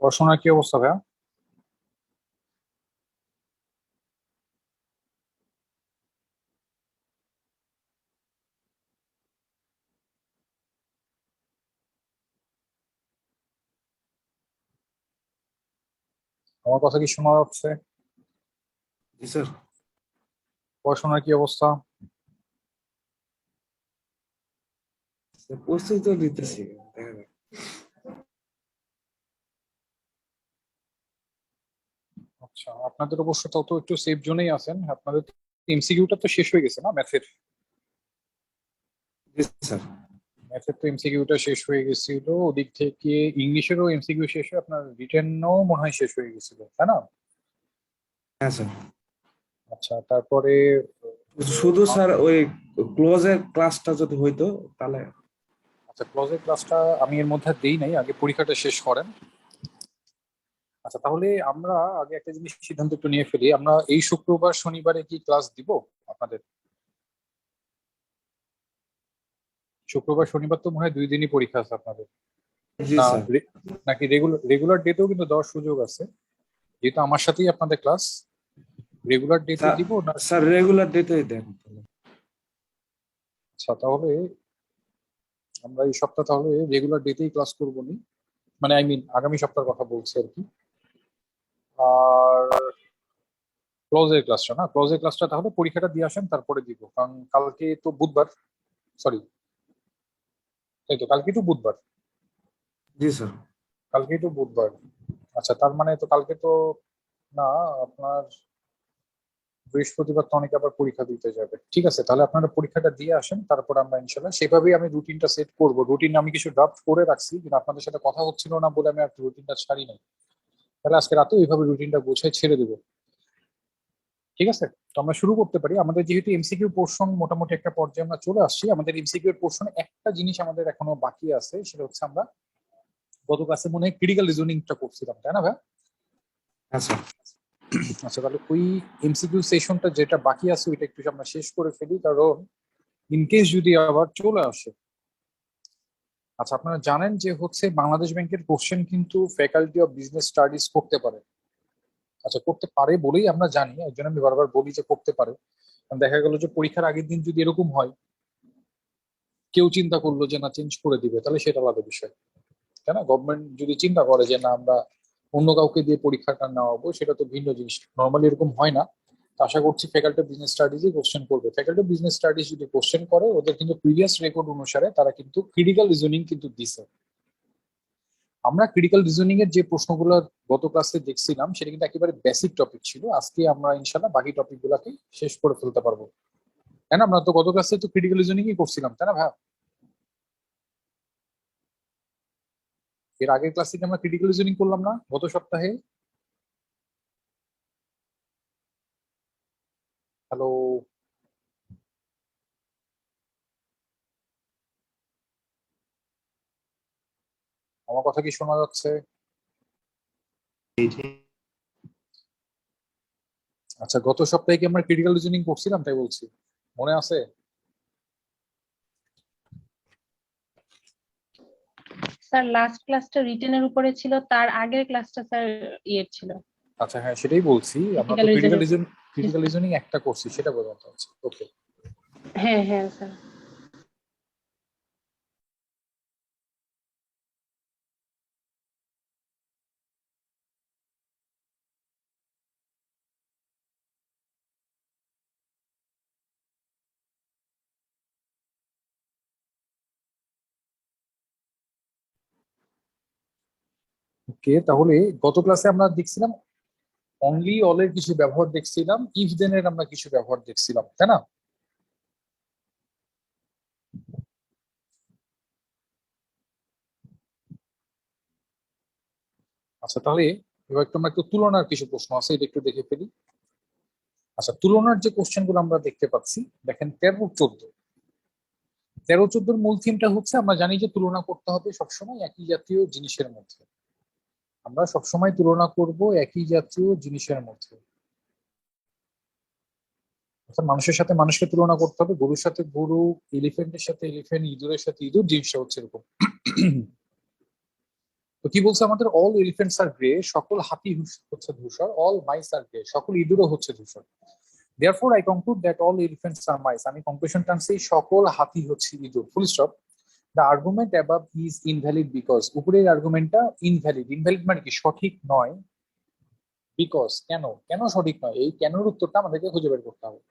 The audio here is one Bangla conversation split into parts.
পড়াশোনার কি অবস্থা ভাইয়া? আমার কথা কি শোনা যাচ্ছে? জি স্যার। পড়াশোনার কি অবস্থা? প্রস্তুতি তো নিতেছি, দেখা যাক। আচ্ছা, আপনাদের অবশ্য তত একটু সেফ জোনেই আছেন। আপনাদের এমসিকিউটা তো শেষ হয়ে গেছে না ম্যাথের? জি স্যার। ম্যাথের তো এমসিকিউটা শেষ হয়ে গেছিল, ওদিক থেকে ইংলিশেরও এমসিকিউ শেষ হয়ে আপনার রিটেনও মনে হয় শেষ হয়ে গেছিল, তাই না? হ্যাঁ স্যার। আচ্ছা, তারপরে শুধু আহ, স্যার ওই ক্লোজের ক্লাসটা যদি হইতো তাহলে। আচ্ছা, ক্লোজের ক্লাসটা আমি এর মধ্যে আর দেই নাই, আগে পরীক্ষাটা শেষ করেন। আচ্ছা, তাহলে আমরা আগে একটা জিনিস সিদ্ধান্ত একটু নিয়ে ফেলি, আমরা এই শুক্রবার শনিবারে কি ক্লাস দিব আপনাদের? শুক্রবার শনিবার তো মনে হয় 2 দিনই পরীক্ষা আছে আপনাদের। জি না, স্যার। নাকি রেগুলার রেগুলার ডেতেও কিন্তু দেওয়ার সুযোগ আছে, যেহেতু আমার সাথেই আপনাদের ক্লাস। রেগুলার ডেতে স্যার দিব না? স্যার রেগুলার ডেতেই দেন তাহলে। আচ্ছা, তাহলে আমরা এই সপ্তাহ তাহলে রেগুলার ডেতেই ক্লাস করবো নি, মানে আই মিন আগামী সপ্তাহের কথা বলছি আর কি। আর ক্লোজের ক্লাসটা তাহলে পরীক্ষাটা দিয়ে আসেন তারপরে দিব, কারণ কালকে তো বুধবার। সরি, তাই তো, কালকে তো বুধবার। জি স্যার। কালকেই তো বুধবার। আচ্ছা, তার মানে তো কালকে তো না, আপনার বৃহস্পতিবার তো অনেকে আবার পরীক্ষা দিতে যাবে। ঠিক আছে, তাহলে আপনারা পরীক্ষাটা দিয়ে আসেন, তারপর আমরা ইনশাল্লাহ সেভাবেই আমি রুটিনটা সেট করব। রুটিন আমি কিছু ড্রাফট করে রাখছি, কিন্তু আপনাদের সাথে কথা হচ্ছিল না বলে আমি আর রুটিনটা ছাড়ি নাই। তাহলে আজকে রাতে এইভাবে রুটিনটা গুছিয়ে ছেড়ে দেবো। ঠিক আছে, তো আমরা শুরু করতে পারি। আমাদের যেহেতু এমসিকিউ পোর্শন মোটামুটি একটা পর্যায়ে আমরা চলে আসছি, আমাদের এমসিকিউ এর পোর্শনে একটা জিনিস আমাদের এখনো বাকি আছে, সেটা হচ্ছে আমরা গত ক্লাসে মনে হয় ক্রিটিক্যাল রিজনিংটা করছিলাম, তাই না ভাই? হ্যাঁ স্যার। আচ্ছা, তাহলে ওই এমসিকিউ সেশনটা যেটা বাকি আছে ওইটা একটু আমরা শেষ করে ফেলি, কারণ ইনকেস যদি আবার চলে আসে। আচ্ছা, আপনারা জানেন যে হচ্ছে বাংলাদেশ ব্যাংকের কোশ্চেন কিন্তু ফ্যাকাল্টি অফ বিজনেস স্টাডিজ করতে পারে। আচ্ছা, করতে পারে বলেই আমরা জানি, এর জন্য আমি বারবার বলি যে করতে পারে। কারণ দেখা গেল যে পরীক্ষার আগের দিন যদি এরকম হয়, কেউ চিন্তা করলো যে না চেঞ্জ করে দিবে, তাহলে সেটা আলাদা বিষয়, তাই না? গভর্নমেন্ট যদি চিন্তা করে যে না আমরা অন্য কাউকে দিয়ে পরীক্ষাটা নেওয়াবো, সেটা তো ভিন্ন জিনিস। নর্মালি এরকম হয় না। তো আশা করছি ফ্যাকাল্টি অফ বিজনেস স্টাডিজই কোশ্চেন করবে। ফ্যাকাল্টি অফ বিজনেস স্টাডিজ যদি কোশ্চেন করে, ওদের কিন্তু প্রিভিয়াস রেকর্ড অনুসারে তারা কিন্তু ক্রিটিক্যাল রিজনিং কিন্তু দিছে। আমরা ক্রিটিক্যাল রিজনিং এর যে প্রশ্নগুলো গত ক্লাসে দেখছিলাম, সেটা কিন্তু একেবারে বেসিক টপিক ছিল। আজকে আমরা ইনশাল্লাহ বাকি টপিক গুলাকে শেষ করে ফেলতে পারবো, তাই না? আমরা তো গত ক্লাসে তো ক্রিটিক্যাল রিজনিংই করছিলাম, তাই না ভাই? এর আগের ক্লাসে কি আমরা ক্রিটিক্যাল রিজনিং করলাম না গত সপ্তাহে? হ্যালো, আমার কথা কি শোনা যাচ্ছে? আচ্ছা, গত সপ্তাহে কি আমরা ক্রিটিক্যাল রিজনিং করছিলাম, তাই বলছি, মনে আছে? স্যার লাস্ট ক্লাসটা রিটেনের উপরে ছিল, তার আগের ক্লাসটা স্যার ইয়ে ছিল, আচ্ছা, হ্যাঁ, সেটাই বলছি। আমরা তো critical critical reasoning. Reason critical reasoning একটা করছি, সেটা বোঝাতে হচ্ছে। ওকে। হ্যাঁ হ্যাঁ স্যার। ওকে, তাহলে গত ক্লাসে আমরা দেখছিলাম অনলি অল এর কিছু ব্যবহার দেখছিলাম, ইফ দেন এর আমরা কিছু ব্যবহার দেখছিলাম, তাই না? আচ্ছা, তাহলে এবার একটু আমরা একটু তুলনার কিছু প্রশ্ন আছে, এটা একটু দেখে ফেলি। আচ্ছা, তুলনার যে কোশ্চেন গুলো আমরা দেখতে পাচ্ছি, দেখেন 13-14। 13-14 মূল থিমটা হচ্ছে আমরা জানি যে তুলনা করতে হবে সবসময় একই জাতীয় জিনিসের মধ্যে। আমরা সবসময় তুলনা করব একই জাতীয় জিনিসের মধ্যে। অর্থাৎ মানুষের সাথে মানুষকে তুলনা করতে হবে, গরুর সাথে গরু, এলিফেন্টের সাথে এলিফেন্ট, ইঁদুরের সাথে ইঁদুর, জিনিসটা হচ্ছে এরকম। তো কি বলছে আমাদের, অল এলিফেন্টস আর গ্রে, সকল হাতি হচ্ছে ধূসর, অল মাইস আর গ্রে, সকল ইঁদুরও হচ্ছে ধূসর। Therefore I conclude that all elephants are মাইস, আমি কনক্লুশন টানছি সকল হাতি হচ্ছে ইঁদুর, full stop. The argument above is invalid because, উপরের আর্গুমেন্টটা ইনভ্যালিড, ইনভ্যালিড মানে কি সঠিক নয়, বিকজ কেন, কেন সঠিক নয়, এই কেনর উত্তরটা আমাদেরকে খুঁজে বের করতে হবে।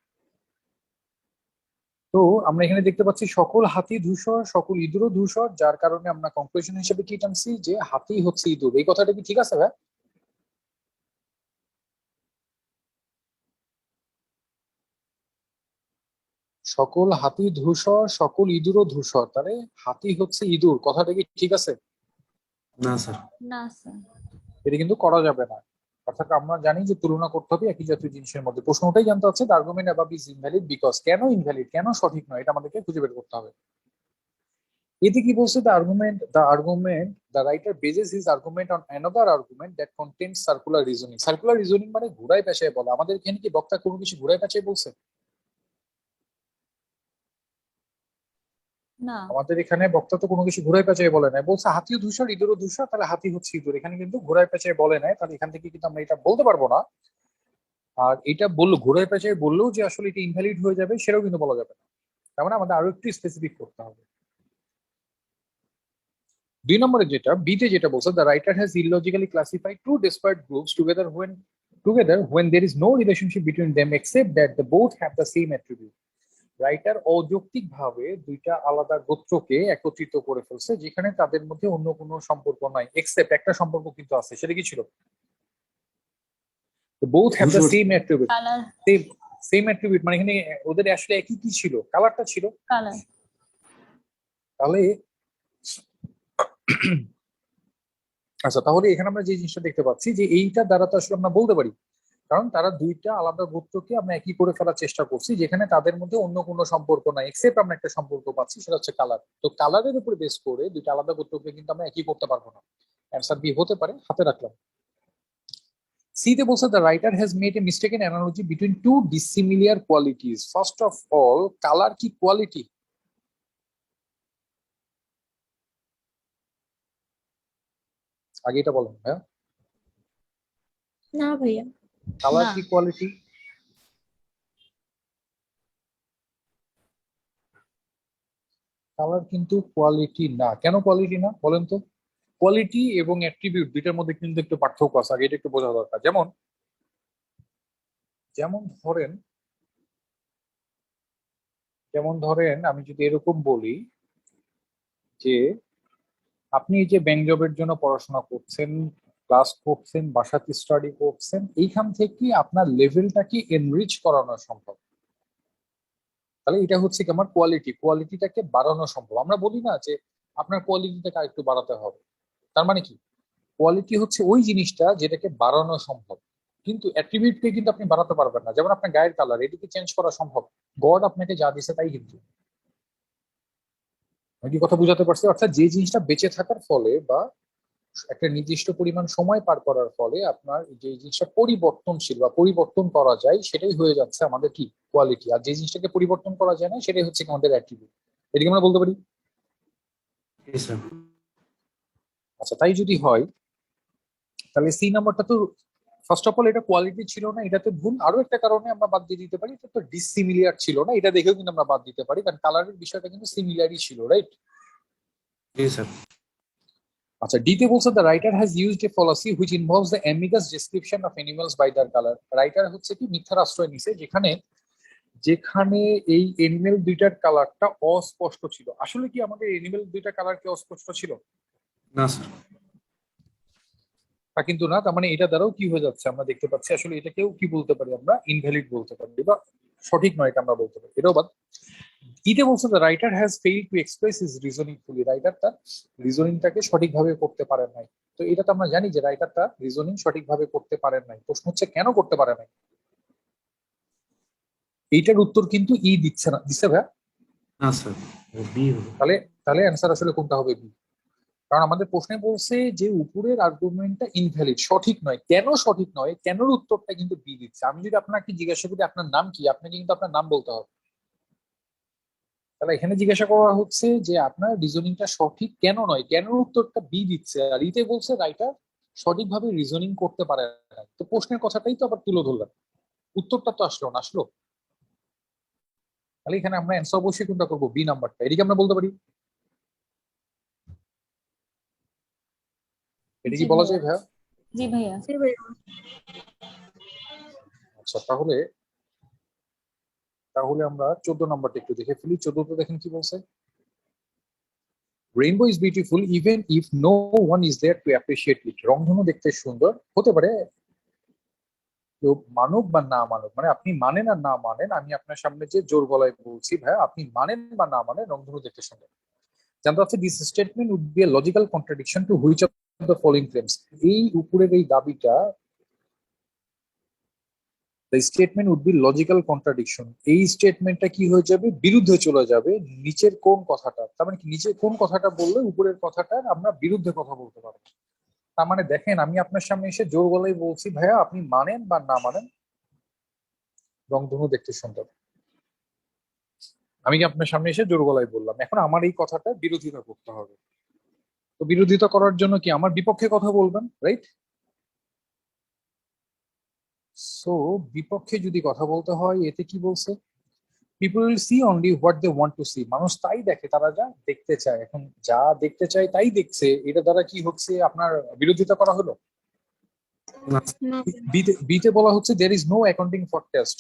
তো আমরা এখানে দেখতে পাচ্ছি সকল হাতি ধূসর, সকল ইঁদুরও ধূসর, যার কারণে আমরা কনক্লুশন হিসেবে কি টানছি যে হাতি হচ্ছে ইঁদুর। এই কথাটা কি ঠিক আছে ভাই? সকল হাতি ধূসর, সকল ইঁদুরও ধূসর, তাহলে হাতি হচ্ছে ইঁদুর, কথাটা কি ঠিক আছে? না স্যার। না স্যার। এটা কিন্তু করা যাবে না। অর্থাৎ আমরা জানি যে তুলনা করতে হবে একই জাতীয় জিনিসের মধ্যে। প্রশ্ন ওটাই জানতে হচ্ছে the argument above is invalid because, কেন ইনভ্যালিড, কেন সঠিক নয়, এটা আমাদেরকে খুঁজে বের করতে হবে। এতে কি বলছে, the writer bases his argument on another argument that contains circular reasoning. Circular reasoning মানে ঘুরায় পেঁচায় বলা। আমাদের এখানে কি বক্তা কোনো কিছু ঘুরায় পেঁচায় বলছে? না। আমাদের এখানে বক্তা তো কোনো কিছু ঘুরায় পেঁচায় বলে নাই, বলছে হাতিও ধূসর ইঁদুরও ধূসর, তাহলে হাতি হচ্ছে ইঁদুর। এখানে কিন্তু ঘুরায় পেঁচায় বলে নাই, তাহলে এখান থেকে কিন্তু আমরা এটা বলতে পারবো না। আর এটা বললো ঘুরায় পেঁচায় বললেও যে আসলে এটা ইনভ্যালিড হয়ে যাবে সেটাও কিন্তু বলা যাবে না। তার মানে আমাদের আরো একটু স্পেসিফিক করতে হবে। 2 নম্বরে যেটা বিতে যেটা বলছে, the writer has ইললজিক্যালি classified two ডিসপার্ট groups together when there is no relationship between them except that they both have the same attribute. Writer অযৌক্তিক ভাবে দুইটা আলাদা গোত্রকে একত্রিত করে ফেলছে যেখানে তাদের মধ্যে অন্য কোনো সম্পর্ক নাই, এক্সেপ্ট একটা সম্পর্ক কিন্তু আছে। সেটা কি ছিল? both have the same attribute, colour. same attribute মানে এখানে ওদের আসলে একই কি ছিল, কালারটা ছিল। কালার। তাহলে আচ্ছা, তাহলে এখানে আমরা যে জিনিসটা দেখতে পাচ্ছি যে এইটা দ্বারা তো আসলে আমরা বলতে পারি, কারণ তারা দুইটা আলাদা গোত্রকে আমরা একই করে ফেলার চেষ্টা করছি যেখানে তাদের মধ্যে অন্য কোনো সম্পর্ক নাই, এক্সেপ্ট আমরা একটা সম্পর্ক পাচ্ছি, সেটা হচ্ছে কালার। তো কালারের উপর বেস করে দুইটা আলাদা গোত্রকে কিন্তু আমরা একই করতে পারবো না। অ্যান্সার বি হতে পারে, হাতে রাখলাম। সিতে বলছে the writer has made a mistaken analogy between two ডিসিমিলিয়ার qualities. First of all, colour কি কোয়ালিটি? আগে এটা বলেন ভাইয়া, না ভাইয়া। কালার না। কি কোয়ালিটি? কালার কিন্তু কোয়ালিটি না। কেন কোয়ালিটি না বলেন তো? কোয়ালিটি এবং অ্যাট্রিবিউট দুইটার মধ্যে কিন্তু একটু পার্থক্য আছে, আগে এটা একটু বোঝা দরকার। যেমন যেমন ধরেন যেমন ধরেন আমি যদি এরকম বলি যে আপনি এই যে ব্যাংক জবের জন্য পড়াশোনা করছেন, ক্লাস করছেন, বাসাতে স্টাডি করছেন, এইখান থেকে আপনার লেভেলটাকে এনরিচ করানো সম্ভব, তাহলে এটা হচ্ছে কি আমার কোয়ালিটি, কোয়ালিটিটাকে বাড়ানো সম্ভব। আমরা বলি না যে আপনার কোয়ালিটিটাকে আরেকটু বাড়াতে হবে, তার মানে কি কোয়ালিটি হচ্ছে ওই জিনিসটা যেটাকে বাড়ানো সম্ভব, কিন্তু অ্যাট্রিবিউটকে কিন্তু আপনি বাড়াতে পারবেন না। যেমন আপনার গায়ের কালার, এটিকে চেঞ্জ করা সম্ভব, গড আপনাকে যা দিছে তাই কিন্তু। আমি কি কথা বুঝাতে পারছি? অর্থাৎ যে জিনিসটা বেঁচে থাকার ফলে বা একটা নির্দিষ্ট পরিমাণ সময় পার করার ফলে আপনার যে জিনিসটা পরিবর্তনশীল বা পরিবর্তন করা যায় সেটাই হয়ে যাচ্ছে আমাদের কি কোয়ালিটি, আর যে জিনিসটাকে পরিবর্তন করা যায় না সেটাই হচ্ছে আমাদের অ্যাট্রিবিউট। এটাকে আমরা বলতে পারি। আচ্ছা, তাই যদি হয় তাহলে সি নাম্বারটা তো ফার্স্ট অফ অল এটা কোয়ালিটি ছিল না, এটাতে ভুল। আরো একটা কারণে আমরা বাদ দিয়ে দিতে পারি, এটা তো ডিসিমিলিয়ার ছিল না, এটা দেখেও কিন্তু আমরা বাদ দিতে পারি, কারণ কালারের বিষয়টা কিন্তু সিমিলারই ছিল, রাইট? জি স্যার। আচ্ছা, ডিতে বলছে the writer has used A ফলাসি which involves the অ্যাম্বিগাস description of animals by there colour. Writer হচ্ছে কি মিথ্যার আশ্রয় নিছে যেখানে যেখানে এই এনিমেল দুইটার কালারটা অস্পষ্ট ছিল। আসলে কি আমাদের এনিমেল দুইটা কালার কি অস্পষ্ট ছিল? না স্যার। তা কিন্তু না। তার মানে এটা দ্বারাও কি হয়ে যাচ্ছে আমরা দেখতে পাচ্ছি আসলে এটাকেও কি বলতে পারি, আমরা ইনভ্যালিড বলতে পারি বা সঠিক নয়, এটা আমরা বলতে পারি। এটাও বাদ। ইতে বলছে the writer has failed to express his reasoning fully. Writer তার রিজনিংটাকে সঠিকভাবে করতে পারেন নাই। তো এটা তো আমরা জানি যে রাইটার তার রিজনিং সঠিকভাবে করতে পারেন নাই। প্রশ্ন হচ্ছে কেন করতে পারে নাই? এইটার উত্তর কিন্তু ই দিচ্ছে না, দিচ্ছে ভাইয়া? না স্যার, বি হবে। তাহলে তাহলে অ্যান্সার আসলে কোনটা হবে? বি। কারণ আমাদের প্রশ্নে বলছে যে উপরের আর্গুমেন্টটা ইনভ্যালিড, সঠিক নয়। কেন সঠিক নয়, কেনর উত্তরটা কিন্তু বি দিচ্ছে। আমি যদি আপনাকে জিজ্ঞাসা করি আপনার নাম কি, আপনাকে কিন্তু আপনার নাম বলতে হবে। তাহলে এখানে জিজ্ঞাসা করা হচ্ছে যে আপনার রিজনিংটা সঠিক কেন নয়, কেন উত্তরটা বি দিচ্ছে, আর ইতে বলছে রাইটার সঠিকভাবে রিজনিং করতে পারে না। তো প্রশ্নের কথাটাই তো আবার তুলে ধরলাম, উত্তরটা তো আসলো না, আসলো। তাহলে এখানে আমরা অ্যান্সার অবশ্যই কোনটা করবো, বি নাম্বারটা। এদিকে আমরা বলতে পারি, এটা জি কি বলা ভাইয়া। যায় ভাইয়া? জি ভাইয়া। আচ্ছা, তাহলে তাহলে আমরা 14 নাম্বারটা একটু দেখে ফেলি। 14তে দেখেন কি বলছে, rainbow is beautiful even if no one is there to appreciate it. রংধনু দেখতে সুন্দর হতে পারে, কেউ মানুক বা না মানুক, মানে আপনি মানেন আর না মানেন, আমি আপনার সামনে যে জোর গলায় বলছি ভাই আপনি মানেন বা না মানেন, রংধনু দেখতে সুন্দর। জানতে হচ্ছে this statement would be a logical contradiction to which of the following claims. এই উপরের এই দাবিটা, the statement would be logical contradiction, এই স্টেটমেন্টটা কি হয়ে যাবে, বিরুদ্ধে চলে যাবে নিচের কোন কথাটা। তার মানে কি নিচের কোন কথাটা বললে উপরের কথাটার আমরা বিরুদ্ধে কথা বলতে পারবো। তার মানে দেখেন আমি আপনার সামনে এসে জোর গলায় বলছি ভাইয়া আপনি মানেন বা না মানেন, রংধনু দেখতে সুন্দর। আমি কি আপনার সামনে এসে জোর গলায় বললাম, এখন আমার এই কথাটা বিরোধিতা করতে হবে। তো বিরোধিতা করার জন্য কি আমার বিপক্ষে কথা বলবেন, রাইট? সো বিপক্ষে যদি কথা বলতে হয়, এতে কি বলছে, people will see only what they want to see. মানুষ তাই দেখে তারা যা দেখতে চায়। এখন যা দেখতে চায় তাই দেখছে, এটা দ্বারা কি হচ্ছে, আপনার বিরোধিতা করা হলো। বিতে বলা হচ্ছে there is no accounting for taste.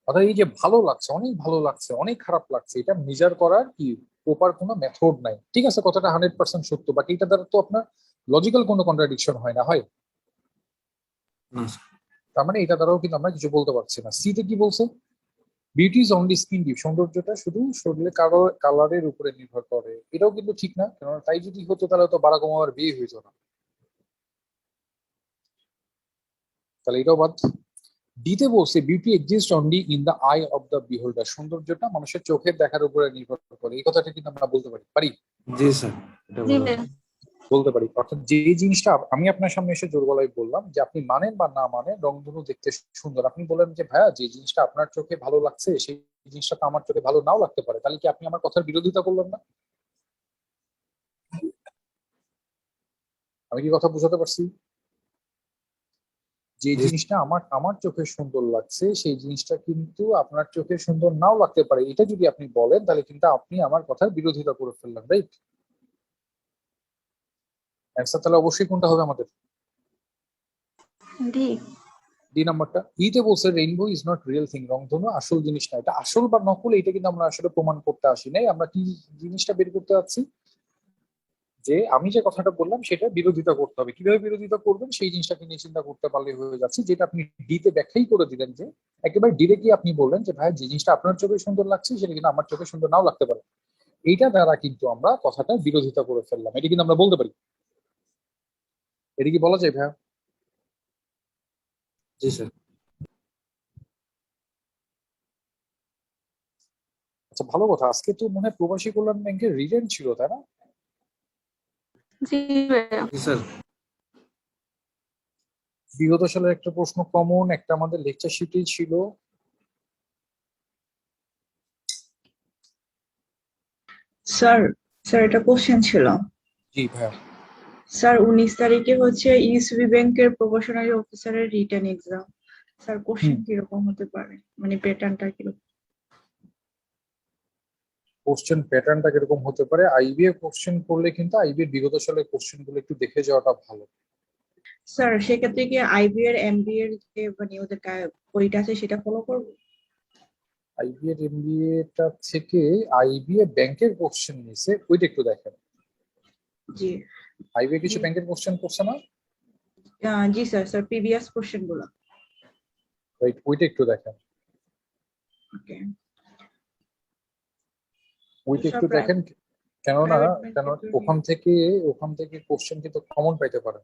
অর্থাৎ এই যে ভালো লাগছে, অনেক ভালো লাগছে, অনেক খারাপ লাগছে, এটা মেজার করার কি প্রপার কোনো মেথড নাই। ঠিক আছে, কথাটা 100% সত্য, বাট এটা দ্বারা তো আপনার লজিক্যাল কোনো কন্ট্রাডিকশন হয় না, হয়? না। তার মানে এটা দ্বারাও কিন্তু আমরা কিছু বলতে পারছি না। সিতে কি বলছে, beauty is only skin deep, সৌন্দর্যটা শুধু শরীরের কালারের উপরে নির্ভর করে। এটাও কিন্তু ঠিক না, কারণ তাই যদি হতো তাহলে তো বারাক ওবামার বিয়ে হইতো না। তাহলে এটাও বাদ। ডিতে বলছে beauty exist only in the I of the বিহোল্ডার, সৌন্দর্যটা মানুষের চোখের দেখার উপরে নির্ভর করে। এই কথাটা কিন্তু আমরা বলতে পারি, পারি? জি স্যার, এটা জি বলা ভাইয়া। বলতে পারি। অর্থাৎ যে জিনিসটা আমি আপনার সামনে এসে জোর গলায় বললাম যে আপনি মানেন বা না মানেন, রংধনু দেখতে সুন্দর, আপনি বলেন যে ভাইয়া যে জিনিসটা আপনার চোখে ভালো লাগছে সেই জিনিসটা তো আমার চোখে ভালো নাও লাগতে পারে, তাহলে কি আপনি আমার কথার বিরোধিতা করলেন না? আমি কি কথা বুঝাতে পারছি? যে জি জিনিসটা আমার আমার চোখে সুন্দর লাগছে সেই জিনিসটা কিন্তু আপনার চোখে সুন্দর নাও লাগতে পারে, এটা যদি আপনি বলেন তাহলে কিন্তু আপনি আমার কথার বিরোধিতা করে ফেললেন, রাইট? অ্যান্সার তাহলে অবশ্যই কোনটা হবে আমাদের, ডি। ডি নাম্বারটা। ইতে বলছে rainbow is not real thing, রংধনু আসল জিনিস না। এটা আসল বা নকল এটা কিন্তু আমরা আসলে প্রমাণ করতে আসি নাই, আমরা কি জিনিসটা বের করতে যাচ্ছি, যে আমি যে কথাটা বললাম সেটা বিরোধিতা করতে হবে। কিভাবে বিরোধিতা করবেন সেই জিনিসটাকে নিয়ে চিন্তা করতে পারলে হয়ে যাচ্ছে, যেটা আপনি ডিতে ব্যাখ্যাই করে দিলেন, যে একেবারে ডিরেক্টলি আপনি বললেন যে ভাই যে জিনিসটা আপনার চোখে সুন্দর লাগছে সেটা কিন্তু আমার চোখে সুন্দর নাও লাগতে পারে। এইটা দ্বারা কিন্তু আমরা কথাটা বিরোধিতা করে ফেললাম, এটা কিন্তু আমরা বলতে পারি। এটা কি বলা যায় ভাইয়া? জি স্যার। আচ্ছা, ভালো কথা, আজকে তো মনে হয় প্রবাসী কল্যাণ ব্যাংকের রিটেন ছিল, তাই না? জি ভাইয়া। জি স্যার। বিগত সালের একটা প্রশ্ন কমন একটা আমাদের লেকচার শিটেই ছিল। স্যার, স্যার এটা কোশ্চেন ছিল। জি ভাইয়া। স্যার 19 তারিখে হচ্ছে ইসবি ব্যাংকের প্রবাসনারি অফিসারের রিটেন এক্সাম। স্যার কোশ্চেন কিরকম হতে পারে, মানে প্যাটার্নটা কিরকম? কোশ্চেন প্যাটার্নটা কিরকম হতে পারে, আইবিএ কোশ্চেন করলে কিন্তু আইবিএর বিগত সালের কোশ্চেন গুলো একটু দেখে যাওয়াটা ভালো। স্যার সেক্ষেত্রে কি আইবি এর এমবি এর যে মানে ওদের বইটা আছে সেটা ফলো করবো? আইবিএর এমবিএ টা থেকে আইবিএ ব্যাংকের কোশ্চেন নিছে, ওইটা একটু দেখেন। জি আইবিএ কিছু জি। ব্যাংকের কোশ্চেন করছে না, জি স্যার, স্যার প্রিভিয়াস কোশ্চেন গুলো। রাইট, ওইটা একটু দেখেন। ওকে। ওইটা স্যার একটু দেখেন, কেননা প্রাইভেট কেন ব্যাংকের ওখান থেকে কোশ্চেন কিন্তু কমন পাইতে পারেন।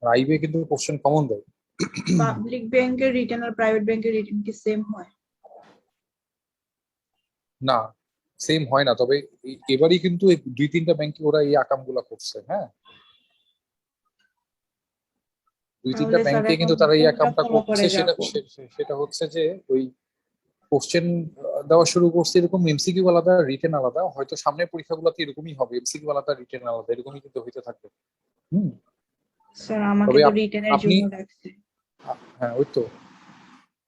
আইবিএ কিন্তু কোশ্চেন কমন দেয়। পাবলিক ব্যাংকের রিটেন আর প্রাইভেট ব্যাংকের রিটেন কি সেম হয়? না, সেম হয় না, তবে এবারই কিন্তু এই 2-3টা ব্যাংকে ওরা এই আকাম গুলা করছে, হ্যাঁ। 2-3টা তাহলে স্যার ব্যাংকে এখন কিন্তু তারা এই কোনটা আকামটা ফলো করছে, করে সেটা যাবো? সেটা হচ্ছে যে ওই কোশ্চেন দেওয়া শুরু করছে, এরকম এমসিকিউ আলাদা রিটেন আলাদা, হয়তো সামনের পরীক্ষাগুলোতে এরকমই হবে, এমসিকিউ আলাদা রিটেন আলাদা, এরকমই কিন্তু হইতে থাকবে। হুম। স্যার আমাকে তবে তো রিটেনের আপনি জন্য ডাকছে। হ্যাঁ ওই তো,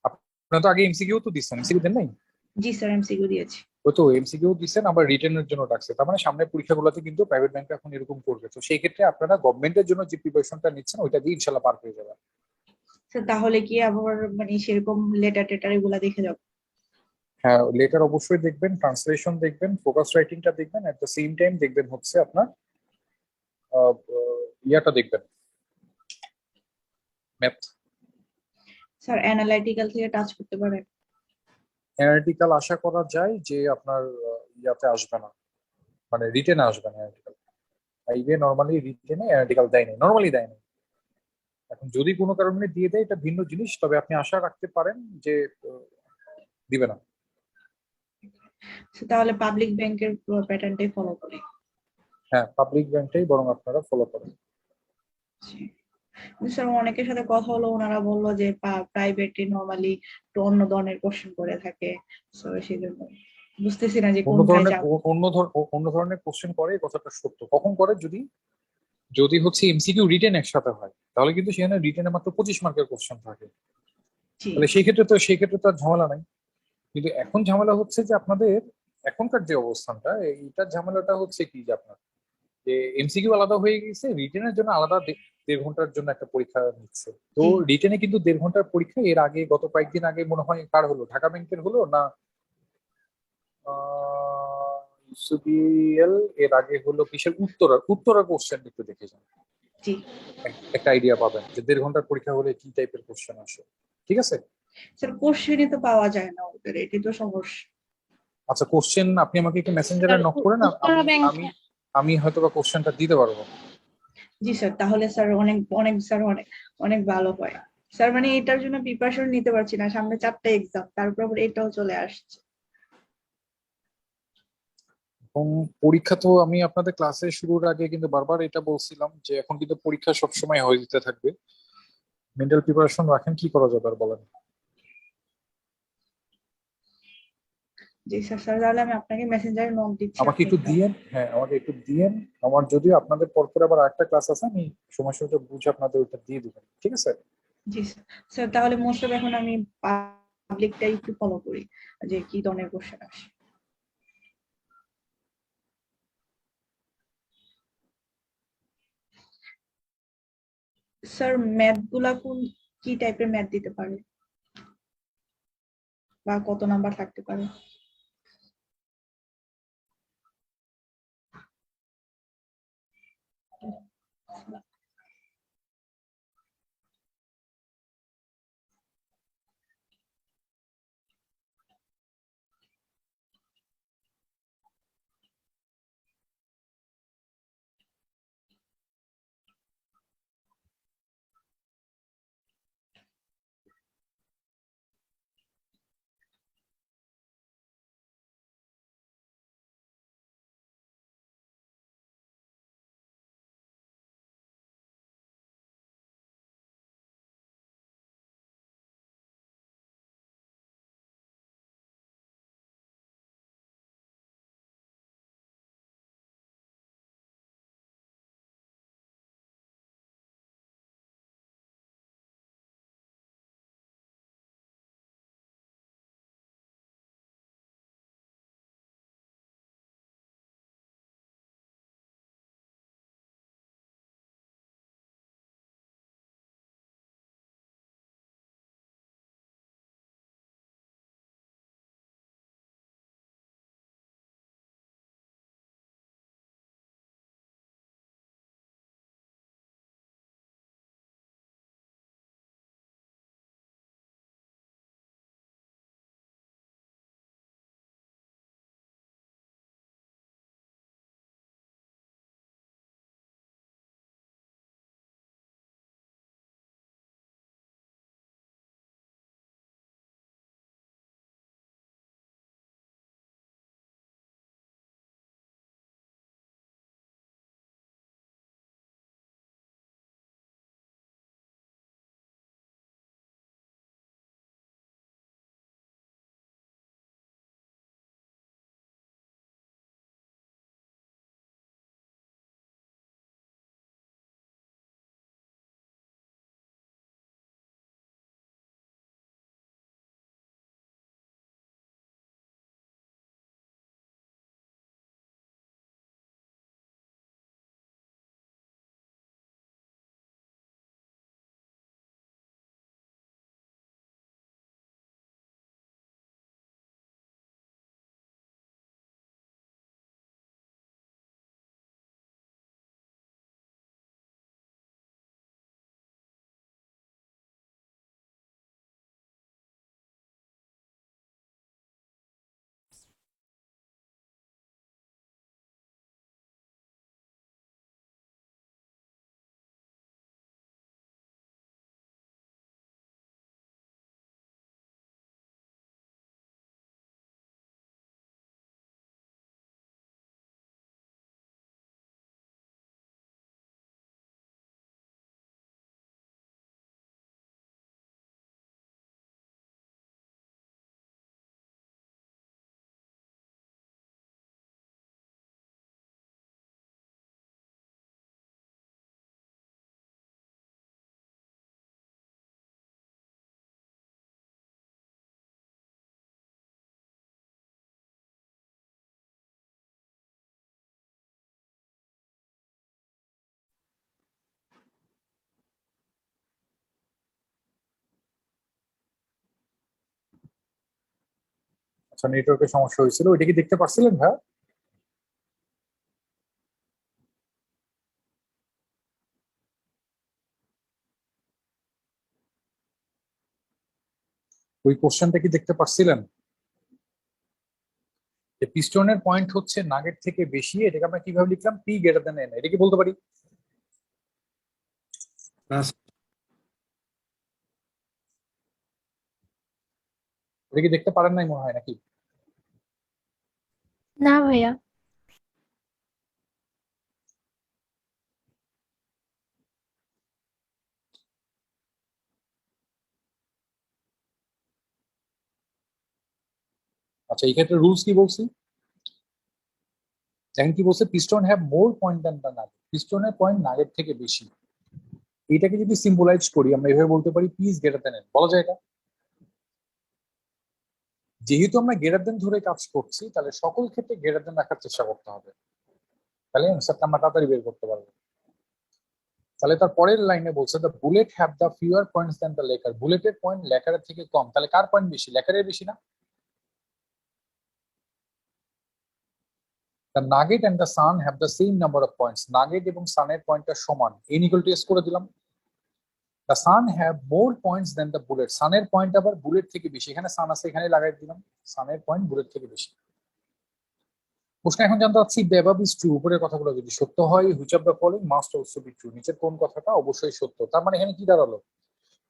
আপনারা তো আগে এমসিকিউ তো দিচ্ছেন, এমসিকিউ দেন নাই? জি স্যার এমসিকিউ দিয়েছি। ওই তো এমসিকিউ দিচ্ছেন, আবার রিটেনের জন্য ডাকছে, তার মানে সামনের পরীক্ষাগুলোতে কিন্তু প্রাইভেট ব্যাংক এখন এরকম করবে। তো সেই ক্ষেত্রে আপনারা গভর্নমেন্টের জন্য যে প্রিপারেশনটা নিচ্ছেন ওইটা দিয়ে ইনশাল্লাহ পার হয়ে যাবে। স্যার তাহলে কি আবার মানে সেরকম লেটার টেটার এগুলা দেখে যাব? হ্যাঁ, লেটার অবশ্যই দেখবেন, ট্রান্সলেশন দেখবেন, ফোকাস রাইটিংটা দেখবেন, এট দ্য সেম টাইম দেখবেন হচ্ছে আপনার আহ, ইয়াটা দেখবেন, ম্যাথ। স্যার অ্যানালাইটিক্যাল থেকে টাচ করতে পারেন? অ্যানালিটিক্যাল আশা করা যায় যে আপনার ইয়াতে আসবে না, মানে রিটেনে আসবে না অ্যানালিটিক্যাল। আইবে নর্মালি রিটেনে অ্যানালিটিক্যাল দেয় না, নর্মালি দেয় না। এখন যদি কোনো কারণে দিয়ে দেয় এটা ভিন্ন জিনিস, তবে আপনি আশা রাখতে পারেন যে দিবে না। স্যার তাহলে পাবলিক ব্যাংকের প্যাটার্নটাই ফলো করি। হ্যাঁ, পাবলিক ব্যাংকটাই বরং আপনারা ফলো করেন। স্যার অনেকের সাথে কথা হলো, ওনারা বললো যে প্রাইভেটে নর্মালি একটু অন্য ধরনের কোশ্চেন করে থাকে, তো সেই জন্য বুঝতেছি না যে অন্য কোনটায় ধরনের যাব। অন্য ধরনের কোশ্চেন করে, এই কথাটা সত্য। কখন করে? যদি যদি হচ্ছে এমসিকিউ রিটেন একসাথে হয়, তাহলে কিন্তু সেখানে রিটেনে মাত্র 25 মার্কের কোশ্চেন থাকে, জি তাহলে সেই ক্ষেত্রে তো আর ঝামেলা নাই। কিন্তু এখন ঝামেলা হচ্ছে যে আপনাদের এখনকার যে অবস্থানটা, এইটার ঝামেলাটা হচ্ছে কি যে আপনার যে এমসিকিউ আলাদা হয়ে গেছে, রিটেনের জন্য আলাদা 1.5 ঘন্টার জন্য একটা পরীক্ষা নিচ্ছে। তো জি রিটেনে কিন্তু 1.5 ঘন্টার পরীক্ষা, এর আগে গত কয়েকদিন আগে মনে হয় কার হলো, ঢাকা ব্যাংকের হলো না ইউসিবিএল, এর আগে হলো কিসের, উত্তরা কোশ্চেন একটু দেখে যান, জি একটা আইডিয়া পাবেন যে 1.5 ঘন্টার পরীক্ষা হলে কি টাইপের কোশ্চেন আসে। ঠিক আছে। স্যার কোশ্চেনই তো পাওয়া যায় না ওদের, এটাই তো সমস্যা। আচ্ছা, কোশ্চেন আপনি আমাকে একটু মেসেঞ্জারে স্যার নক করেন, উত্তরা আমি ব্যাংক। আমি আমি হয়তো বা কোশ্চেনটা দিতে পারবো। জি স্যার তাহলে স্যার অনেক অনেক স্যার অনেক অনেক ভালো হয়। স্যার মানে এটার জন্য প্রিপারেশন নিতে পারছি না, সামনে 4টা এক্সাম, তারপর আবার এটাও চলে আসছে। এবং পরীক্ষা তো আমি আপনাদের ক্লাসে শুরুর আগে কিন্তু বারবার এটা বলছিলাম যে এখন কিন্তু পরীক্ষা সবসময় হয়ে যেতে থাকবে, মেন্টাল প্রিপারেশন রাখেন, কি করা যাবে আর বলেন। জি স্যার, স্যার তাহলে আমি আপনাকে মেসেঞ্জারে নক দিচ্ছি, আমাকে আপনি একটু দিয়েন, হ্যাঁ আমাকে একটু দিয়েন। আমার যদিও আপনাদের পরপর আবার একটা ক্লাস আছে, আমি সময় সময় বুঝে আপনাদের ওইটা দিয়ে দিবেন, ঠিক আছে। জি স্যার। স্যার তাহলে মোস্ট অফ এখন আমি পাবলিকটা একটু ফলো করি, যে কি ধরনের কোশ্চেন আসে। স্যার ম্যাথ গুলা কি টাইপের ম্যাথ দিতে পারে বা কত নাম্বার থাকতে পারে? আচ্ছা, নেটওয়ার্কের সমস্যা হয়েছিল, ওইটা কি দেখতে পারছিলেন ভাইয়া? ওই কোশ্চেনটা কি দেখতে পারছিলেন? যে পিস্টনের পয়েন্ট হচ্ছে নাগেট থেকে বেশি, এটাকে আমরা কিভাবে লিখলাম? পি গ্রেটার দেন এন, এটা কি বলতে পারি? না এটা কি দেখতে পারেন নাই মনে হয় নাকি? না ভাইয়া। আচ্ছা, এই ক্ষেত্রে রুলস কি বলছি দেখেন, কি বলছে? Piston have more point than the Nugget, পিস্টনের পয়েন্ট নাগেট থেকে বেশি। এটাকে যদি সিম্বলাইজ করি আমরা এভাবে বলতে পারি P is greater than n, বলা যায় এটা? যেহেতু আমরা গ্রেটার দেন ধরে কাজ করছি, তাহলে সকল ক্ষেত্রে গ্রেটার দেন রাখার চেষ্টা করতে হবে, তাহলে অ্যান্সারটা আমরা তাড়াতাড়ি বের করতে পারবো। তাহলে তার পরের লাইনে বলছে the Bullet have the fewer points than the Laker, বুলেটের পয়েন্ট লেকারের থেকে কম, তাহলে কার পয়েন্ট বেশি? লেকারের বেশি না? The Nugget and the Sun have the same number of points, Nugget এবং সানের পয়েন্টটা সমান, এন ইকুয়াল টু এস করে দিলাম। The Sun have more points than the Bullet, সানের পয়েন্ট আবার বুলেট থেকে বেশি, এখানে সান আছে এখানে লাগাই দিলাম, সানের পয়েন্ট বুলেট থেকে বেশি। প্রশ্ন এখন জানতে চাচ্ছি দ্য অ্যাবাভ ইজ ট্রু, উপরের কথাগুলো যদি সত্য হয় which of the following must also be true, নিচের কোন কথাটা অবশ্যই সত্য? তার মানে এখানে কি দাঁড়ালো?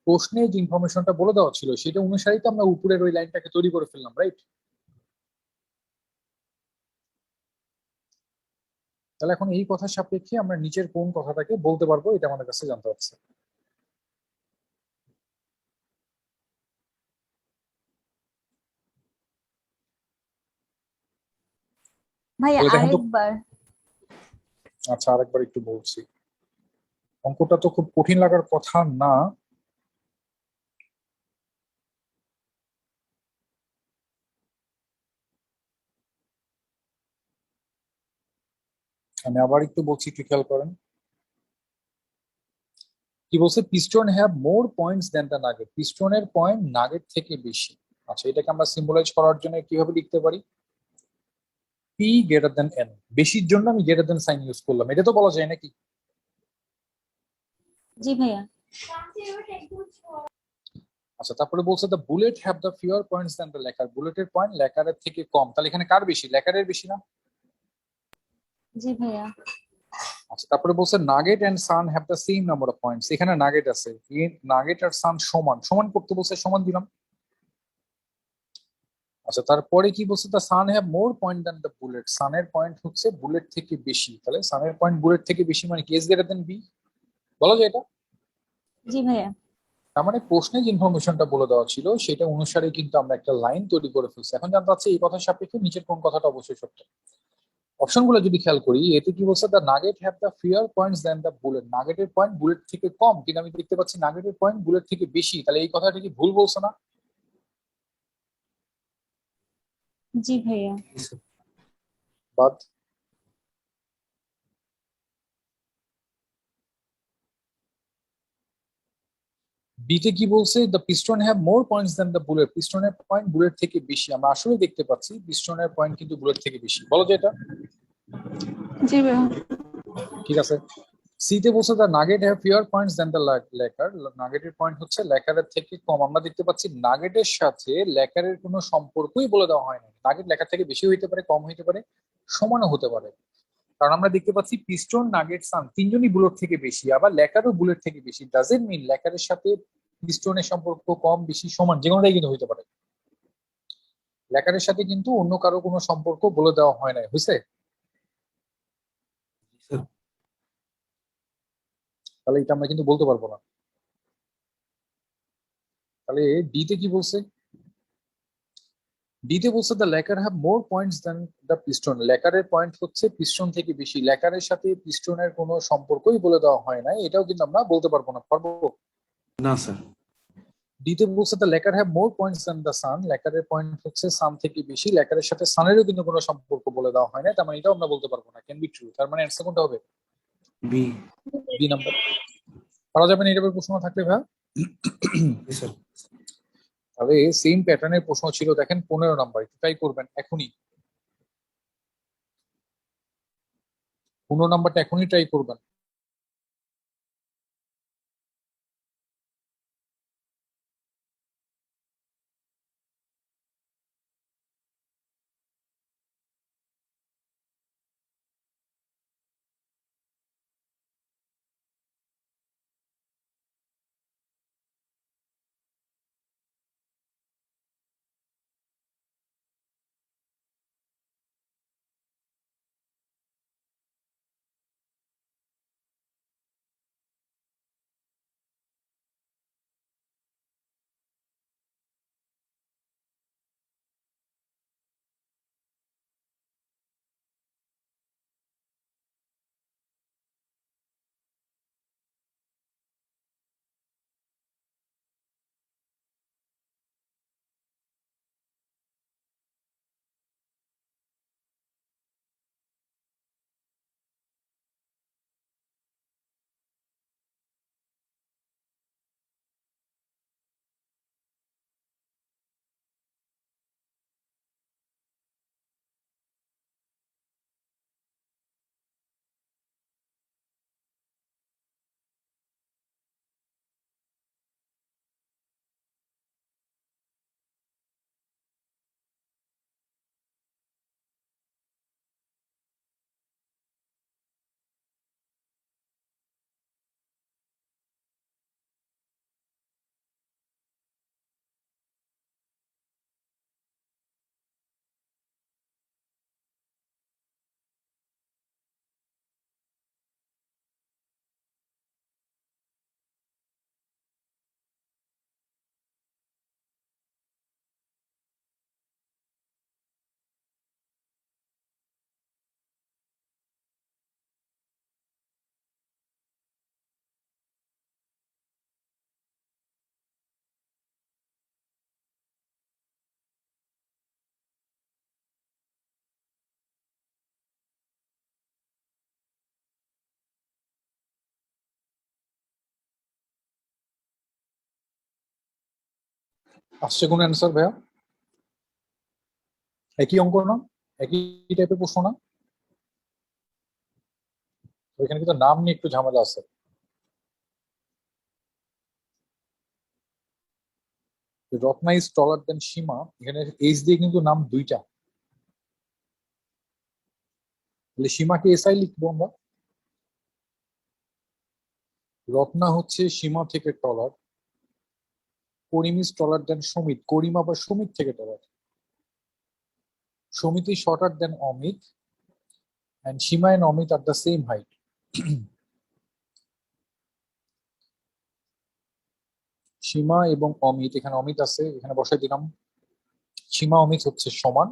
প্রশ্নে যে ইনফরমেশনটা বলে দেওয়া ছিল সেটা অনুসারেই তো আমরা উপরের ওই লাইনটাকে তৈরি করে ফেললাম, রাইট? তাহলে এখন এই কথার সাপেক্ষে আমরা নিচের কোন কথাটাকে বলতে পারবো, এটা আমাদের কাছে জানতে হচ্ছে। ভাইয়া তাহলে দেখেন তো, আরেকবার। আচ্ছা আরেকবার একটু বলছি, অঙ্কটা তো খুব কঠিন লাগার কথা না। আমি আবার একটু বলছি, একটু খেয়াল করেন। কি বলছে? Piston have more points than the Nugget, পিস্টনের পয়েন্ট নাগেট থেকে বেশি। আচ্ছা, এটাকে আমরা সিম্বলাইজ করার জন্য কিভাবে লিখতে পারি? পি গ্রেটার দেন এন, বেশির জন্য আমি গ্রেটার দেন সাইন ইউজ করলাম, এটা তো বলা যায় নাকি? জি ভাইয়া। আচ্ছা, তারপরে বলছে the Bullet have the fewer points than the Laker, বুলেটের পয়েন্ট লেকারের থেকে কম, তাহলে এখানে কার বেশি? লেকারের বেশি না? জি ভাইয়া। আচ্ছা, তারপরে বলছে Nugget and Sun have the same number of points, এখানে নাগেট আছে, নাগেট আর সান সমান, সমান করতে বলছে, সমান দিলাম। আচ্ছা, তারপরে কি বলছে? The Sun have more point than the Bullet, সানের পয়েন্ট হচ্ছে বুলেট থেকে বেশি, তাহলে সানের পয়েন্ট বুলেট থেকে বেশি মানে কি এস গ্রেটার দেন বি, বলা যায় এটা? জি ভাইয়া। তার মানে প্রশ্নে যে ইনফরমেশনটা বলে দেওয়া ছিল সেটা অনুসারে কিন্তু আমরা একটা লাইন তৈরি করে ফেলছি। এখন জানতে চাচ্ছি এই কথার সাপেক্ষে নিচের কোন কথাটা অবশ্যই সত্য। অপশন গুলো যদি খেয়াল করি, এতে কি বলছে? The Nugget have the fewer points than the Bullet, নাগেটের পয়েন্ট বুলেট থেকে কম, কিন্তু আমি দেখতে পাচ্ছি নাগেটের পয়েন্ট বুলেট থেকে বেশি, তাহলে এই কথাটা কি ভুল বলছে না? জি ভাইয়া। বাদ। বিতে কি বলছে? The Piston have more points than the Bullet, পিস্টনের পয়েন্ট বুলেট থেকে বেশি, আমরা আসলে দেখতে পাচ্ছি পিস্টনের পয়েন্ট কিন্তু বুলেট থেকে বেশি, বলো যে এটা? জি ভাইয়া। ঠিক আছে। সিতে বলছে the Nugget have fewer points than the Laker, নাগেটের পয়েন্ট হচ্ছে লেকারের থেকে কম, আমরা দেখতে পাচ্ছি নাগেটের সাথে লেকারের কোনো সম্পর্কই বলে দেওয়া হয় না, নাগেট লেকার থেকে বেশি হইতে পারে, কম হইতে পারে, সমানও হতে পারে। কারণ আমরা দেখতে পাচ্ছি পিস্টন নাগেট সান তিনজনই বুলেট থেকে বেশি, আবার লেকারও বুলেট থেকে বেশি, ডাজেন্ট মিন লেকারের সাথে পিস্টনের সম্পর্ক কম বেশি সমান যে কোনোটাই কিন্তু হইতে পারে, লেকারের সাথে কিন্তু অন্য কারো কোনো সম্পর্ক বলে দেওয়া হয় না, বুঝছে? তাহলে এটা আমরা কিন্তু বলতে পারবো না। তাহলে ডিতে কি বলছে? ডিতে বলছে the Laker have more points than the Piston, লেকারের পয়েন্ট হচ্ছে পিস্টন থেকে বেশি, লেকারের সাথে পিস্টনের কোনো সম্পর্কই বলে দেওয়া হয় না, এটাও কিন্তু আমরা বলতে পারবো না, পারবো? না স্যার। ডিতে বলছে the Laker have more points than the Sun, লেকারের পয়েন্ট হচ্ছে সান থেকে বেশি, লেকারের সাথে সানেরও কিন্তু কোনো সম্পর্ক বলে দেওয়া হয় না, তার মানে এটাও আমরা বলতে পারবো না, ক্যান বি ট্রু, তার মানে অ্যান্সার কোনটা হবে? বি। B number. পারা যাবে না এটা প্রশ্ন থাকলে ভাই? স্যার। তাহলে সেম প্যাটার্নের প্রশ্ন ছিল, দেখেন 15 নাম্বার, ট্রাই করবেন এখনই। 15 নাম্বারটা এখনই ট্রাই করবেন। আসছে কোন অ্যান্সার ভাইয়া? একই অঙ্ক না? একই টাইপের প্রশ্ন না? ওইখানে কিন্তু নাম নিয়ে একটু ঝামেলা আছে। রত্না ইজ টলার দেন সীমা, এখানে এইচ দিয়ে কিন্তু নাম দুইটা, তাহলে সীমাকে এসআই লিখবো আমরা। রত্না হচ্ছে সীমা থেকে টলার, করিম ইজ টলার দেন সমিত, করিম আবার সমিত থেকে taller, Samit is shorter than Amit, and Sima and Amit are the same height. Sima এবং অমিত, এখানে অমিত আছে, এখানে বসাই দিলাম। সীমা অমিত হচ্ছে সমান,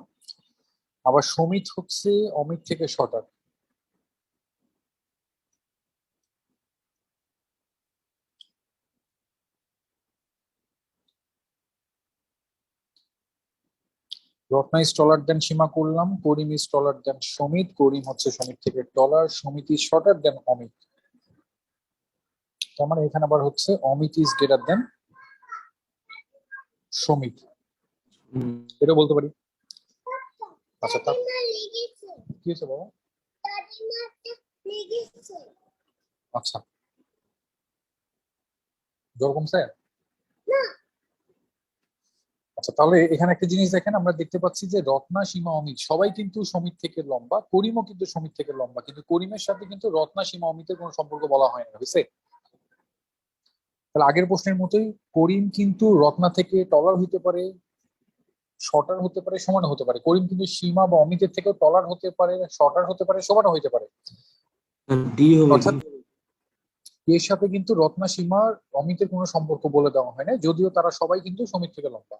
আবার সমিত হচ্ছে অমিত থেকে শর্টার। রত্না ইজ টলার দেন সীমা করলাম, করিম ইজ টলার দেন সমিত, করিম হচ্ছে সমিত থেকে taller, Samit is shorter than Amit. তার মানে এখানে আবার হচ্ছে অমিত ইজ গ্রেটার দেন সমিত, এটা বলতে পারি। আচ্ছা, তা কি হয়েছে বাবা? আচ্ছা, জ্বর কমছে? আচ্ছা, তাহলে এখানে একটা জিনিস দেখেন, আমরা দেখতে পাচ্ছি যে রত্না, সীমা, অমিত সবাই কিন্তু সমিত থেকে লম্বা, করিমও কিন্তু সমিত থেকে লম্বা, কিন্তু করিমের সাথে কিন্তু রত্না, সীমা, অমিতের কোনো সম্পর্ক বলা হয় না, বুঝছে? তাহলে আগের প্রশ্নের মতোই করিম কিন্তু রত্না থেকে টলার হইতে পারে, শর্টার হতে পারে, সমান হতে পারে। করিম কিন্তু সীমা বা অমিতের থেকেও টলার হতে পারে, শর্টার হতে পারে, সমানও হতে পারে। ডি হবে অর্থাৎ এর সাথে কিন্তু রত্না, সীমার, অমিতের কোনো সম্পর্ক বলে দেওয়া হয় না, যদিও তারা সবাই কিন্তু সমিত থেকে লম্বা।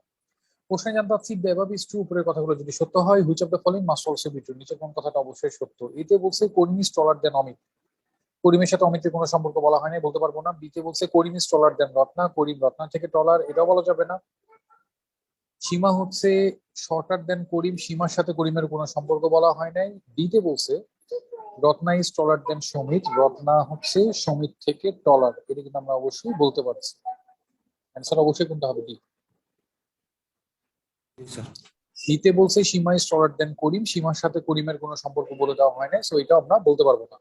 প্রশ্নে জানতে চাচ্ছি বেবাব ইজ ট্রু, উপরের কথাগুলো যদি সত্য হয়, which of the following must also be true, নিচের কোন কথাটা অবশ্যই সত্য? এতে বলছে করিম ইজ টলার দেন অমিত, করিমের সাথে অমিতের কোনো সম্পর্ক বলা হয় না, বলতে পারবো না। বিতে বলছে করিম ইজ টলার দেন রত্না, করিম রত্না থেকে টলার, এটাও বলা যাবে না। সীমা হচ্ছে শর্টার দেন করিম, সীমার সাথে করিমের কোনো সম্পর্ক বলা হয় নাই। ডিতে বলছে রত্না ইজ টলার দেন সমিত, রত্না হচ্ছে সমিত থেকে টলার, এটা কিন্তু আমরা অবশ্যই বলতে পারছি। অ্যান্সার অবশ্যই কোনটা হবে? ডি। জি স্যার। সিতে বলছে সীমা ইজ টলার দেন করিম, সীমার সাথে করিমের কোনো সম্পর্ক বলে দেওয়া হয় না, সো এটা আমরা বলতে পারবো না।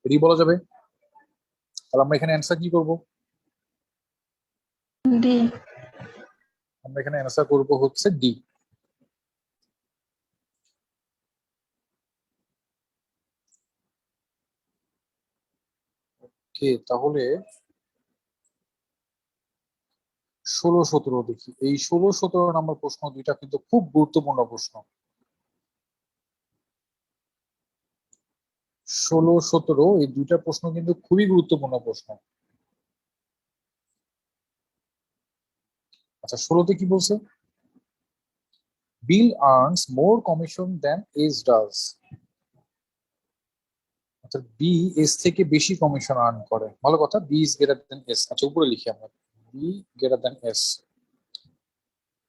এটি বলা যাবে। তাহলে আমরা এখানে অ্যান্সার কি করব? ডি। আমরা এখানে অ্যান্সার করব হচ্ছে ডি। ওকে, তাহলে 16-17 দেখি। এই 16-17 নম্বর প্রশ্ন দুইটা কিন্তু খুব গুরুত্বপূর্ণ প্রশ্ন। 16-17 এই দুইটা প্রশ্ন কিন্তু খুবই গুরুত্বপূর্ণ প্রশ্ন। আচ্ছা, 16তে কি বলছে? Bill earns more commission than S does. আচ্ছা, বি এস থেকে বেশি কমিশন আর্ন করে, ভালো কথা। B is greater than S. আচ্ছা, উপরে লিখি আমরা B greater than S.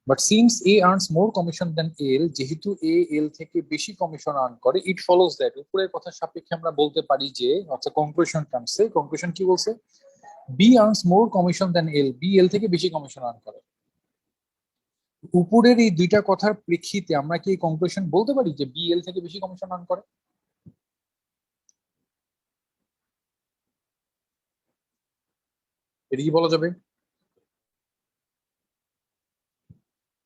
But since A earns more commission than L, যেহেতু এ এল থেকে বেশি কমিশন আর্ন করে, ইট ফলোজ দ্যাট, উপরের কথা সাপেক্ষে আমরা বলতে পারি যে, আচ্ছা কনক্লুশন টার্মসে কনক্লুশন কি বলছে? B earns more commission than এল, বি এল থেকে বেশি কমিশন আর্ন করে। উপরের এই দুইটা কথার প্রেক্ষিতে আমরা কি কনক্লুশন বলতে পারি যে বি এল থেকে বেশি কমিশন আর্ন করে? এটা কি বলা যাবে?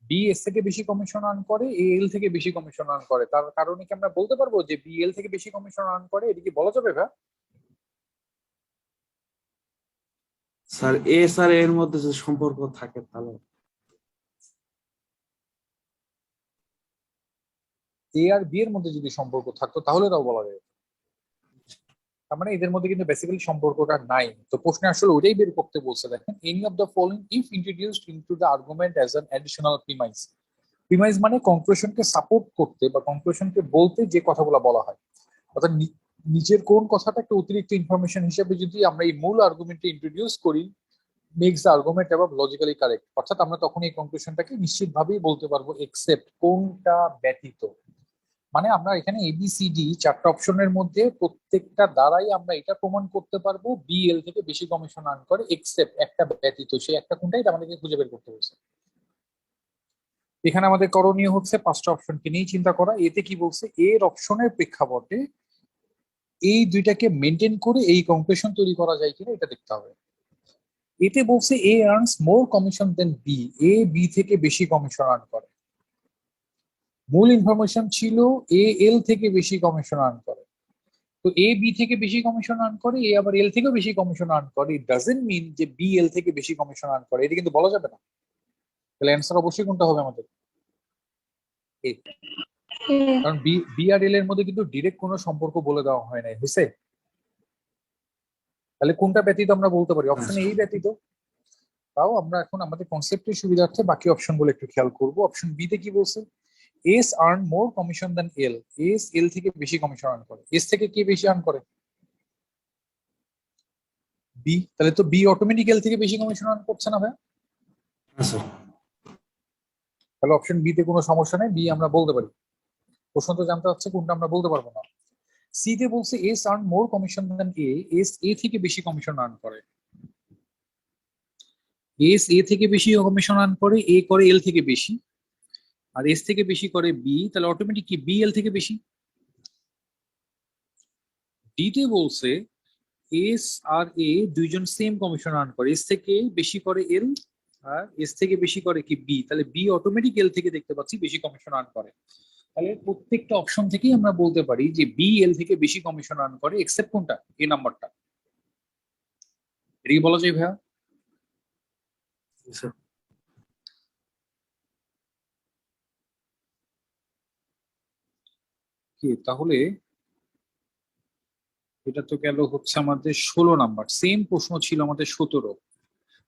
বি এস থেকে বেশি কমিশন আর্ন করে, এ এল থেকে বেশি কমিশন আর্ন করে, তার কারণে কি আমরা বলতে পারবো যে বি এল থেকে বেশি কমিশন আর্ন করে? এটা কি বলা যাবে ভাই? স্যার এ স্যার এর মধ্যে যে সম্পর্ক থাকে তাহলে এ আর বি এর মধ্যে যদি সম্পর্ক থাকতো তাহলে তাও বলা যায়। তার মানে এদের মধ্যে কিন্তু বেসিক্যালি সম্পর্কটা নাই। তো প্রশ্নে আসলে ওইটাই বের করতে বলছে। দেখেন, any of the following if introduced into the argument as an additional premise. Premise মানে কনক্লুশনকে সাপোর্ট করতে বা কনক্লুশনকে বলতে যে কথাগুলো বলা হয়, অর্থাৎ নিচের কোন কথাটা একটা অতিরিক্ত ইনফরমেশন হিসেবে যদি আমরা এই মূল আর্গুমেন্টে ইন্ট্রোডিউস করি, মেক্স দ্য আর্গুমেন্ট এবার লজিক্যালি কারেক্ট, অর্থাৎ আমরা তখন এই কনক্লুশনটাকে নিশ্চিতভাবেই বলতে পারবো এক্সেপ্ট কোনটা ব্যতীত। মানে আমরা এখানে এবিসিডি চারটা অপশনের মধ্যে প্রত্যেকটা দ্বারাই আমরা এটা প্রমাণ করতে পারবো বিএল থেকে বেশি কমিশন আর্ন করে, এক্সেপ্ট একটা ব্যতীত। সেই একটা কোনটা, এটা আমাদেরকে খুঁজে বের করতে বলছে। এখানে আমাদের করণীয় হচ্ছে পাঁচটা অপশনকে নিয়ে চিন্তা করা। এতে কি বলছে? এর অপশনের প্রেক্ষাপটে এই দুইটাকে মেনটেন করে এই কনক্লুশন তৈরি করা যায় কিনা এটা দেখতে হবে। এতে বলছে এ earns more commission then B, A B থেকে বেশি কমিশন আর্ন করে। মূল ইনফরমেশন ছিল এ এল থেকে বেশি কমিশন আর্ন করে। তো এ বি থেকে বেশি কমিশন আর্ন করে, এ আবার এল থেকেও বেশি কমিশন আর্ন করে, ইট ডাজেন্ট মিন যে বি এল থেকে বেশি কমিশন আর্ন করে। এটা কিন্তু বলা যাবে না। তাহলে অ্যান্সার অবশ্যই কোনটা হবে আমাদের? এ। কারণ বি বি আর এল এর মধ্যে কিন্তু ডিরেক্ট কোনো সম্পর্ক বলে দেওয়া হয় নাই, হয়েছে? তাহলে কোনটা ব্যতীত আমরা বলতে পারি? অপশন এই ব্যতীত। তাও আমরা এখন আমাদের কনসেপ্টের সুবিধার্থে বাকি অপশন গুলো একটু খেয়াল করবো। অপশন বি তে কি বলছে? S earn more commission than এল, এস এল থেকে বেশি কমিশন আর্ন করে। এস থেকে কে বেশি আর্ন করে? বি। তাহলে তো বি অটোমেটিক এল থেকে বেশি কমিশন আর্ন করছে না ভাই? হ্যাঁ স্যার। তাহলে অপশন বি তে কোনো সমস্যা নেই, বি আমরা বলতে পারি। প্রশ্ন তো জানতে হচ্ছে কোনটা আমরা বলতে পারবো না। সি তে বলছে S earn more commission than A, S A থেকে বেশি কমিশন আর্ন করে। এস এ থেকে বেশি কমিশন আর্ন করে, এ করে এল থেকে বেশি, আর এস থেকে বেশি করে বি, তাহলে অটোমেটিক কি বি এল থেকে বেশি। ডি তে বলছে এস আর এ দুইজন সেম কমিশন আর্ন করে, এস থেকে বেশি করে এল আর এস থেকে বেশি করে কি বি, তাহলে বি অটোমেটিক এল থেকে দেখতে পাচ্ছি বেশি কমিশন আর্ন করে। তাহলে প্রত্যেকটা অপশন থেকেই আমরা বলতে পারি যে বি এল থেকে বেশি কমিশন আর্ন করে, এক্সেপ্ট কোনটা? এ নাম্বারটা। এটা কি বলা যায় ভাইয়া? জি স্যার। কি তাহলে এটা তো গেল হচ্ছে আমাদের 16 নাম্বার। সেম প্রশ্ন ছিল আমাদের 17,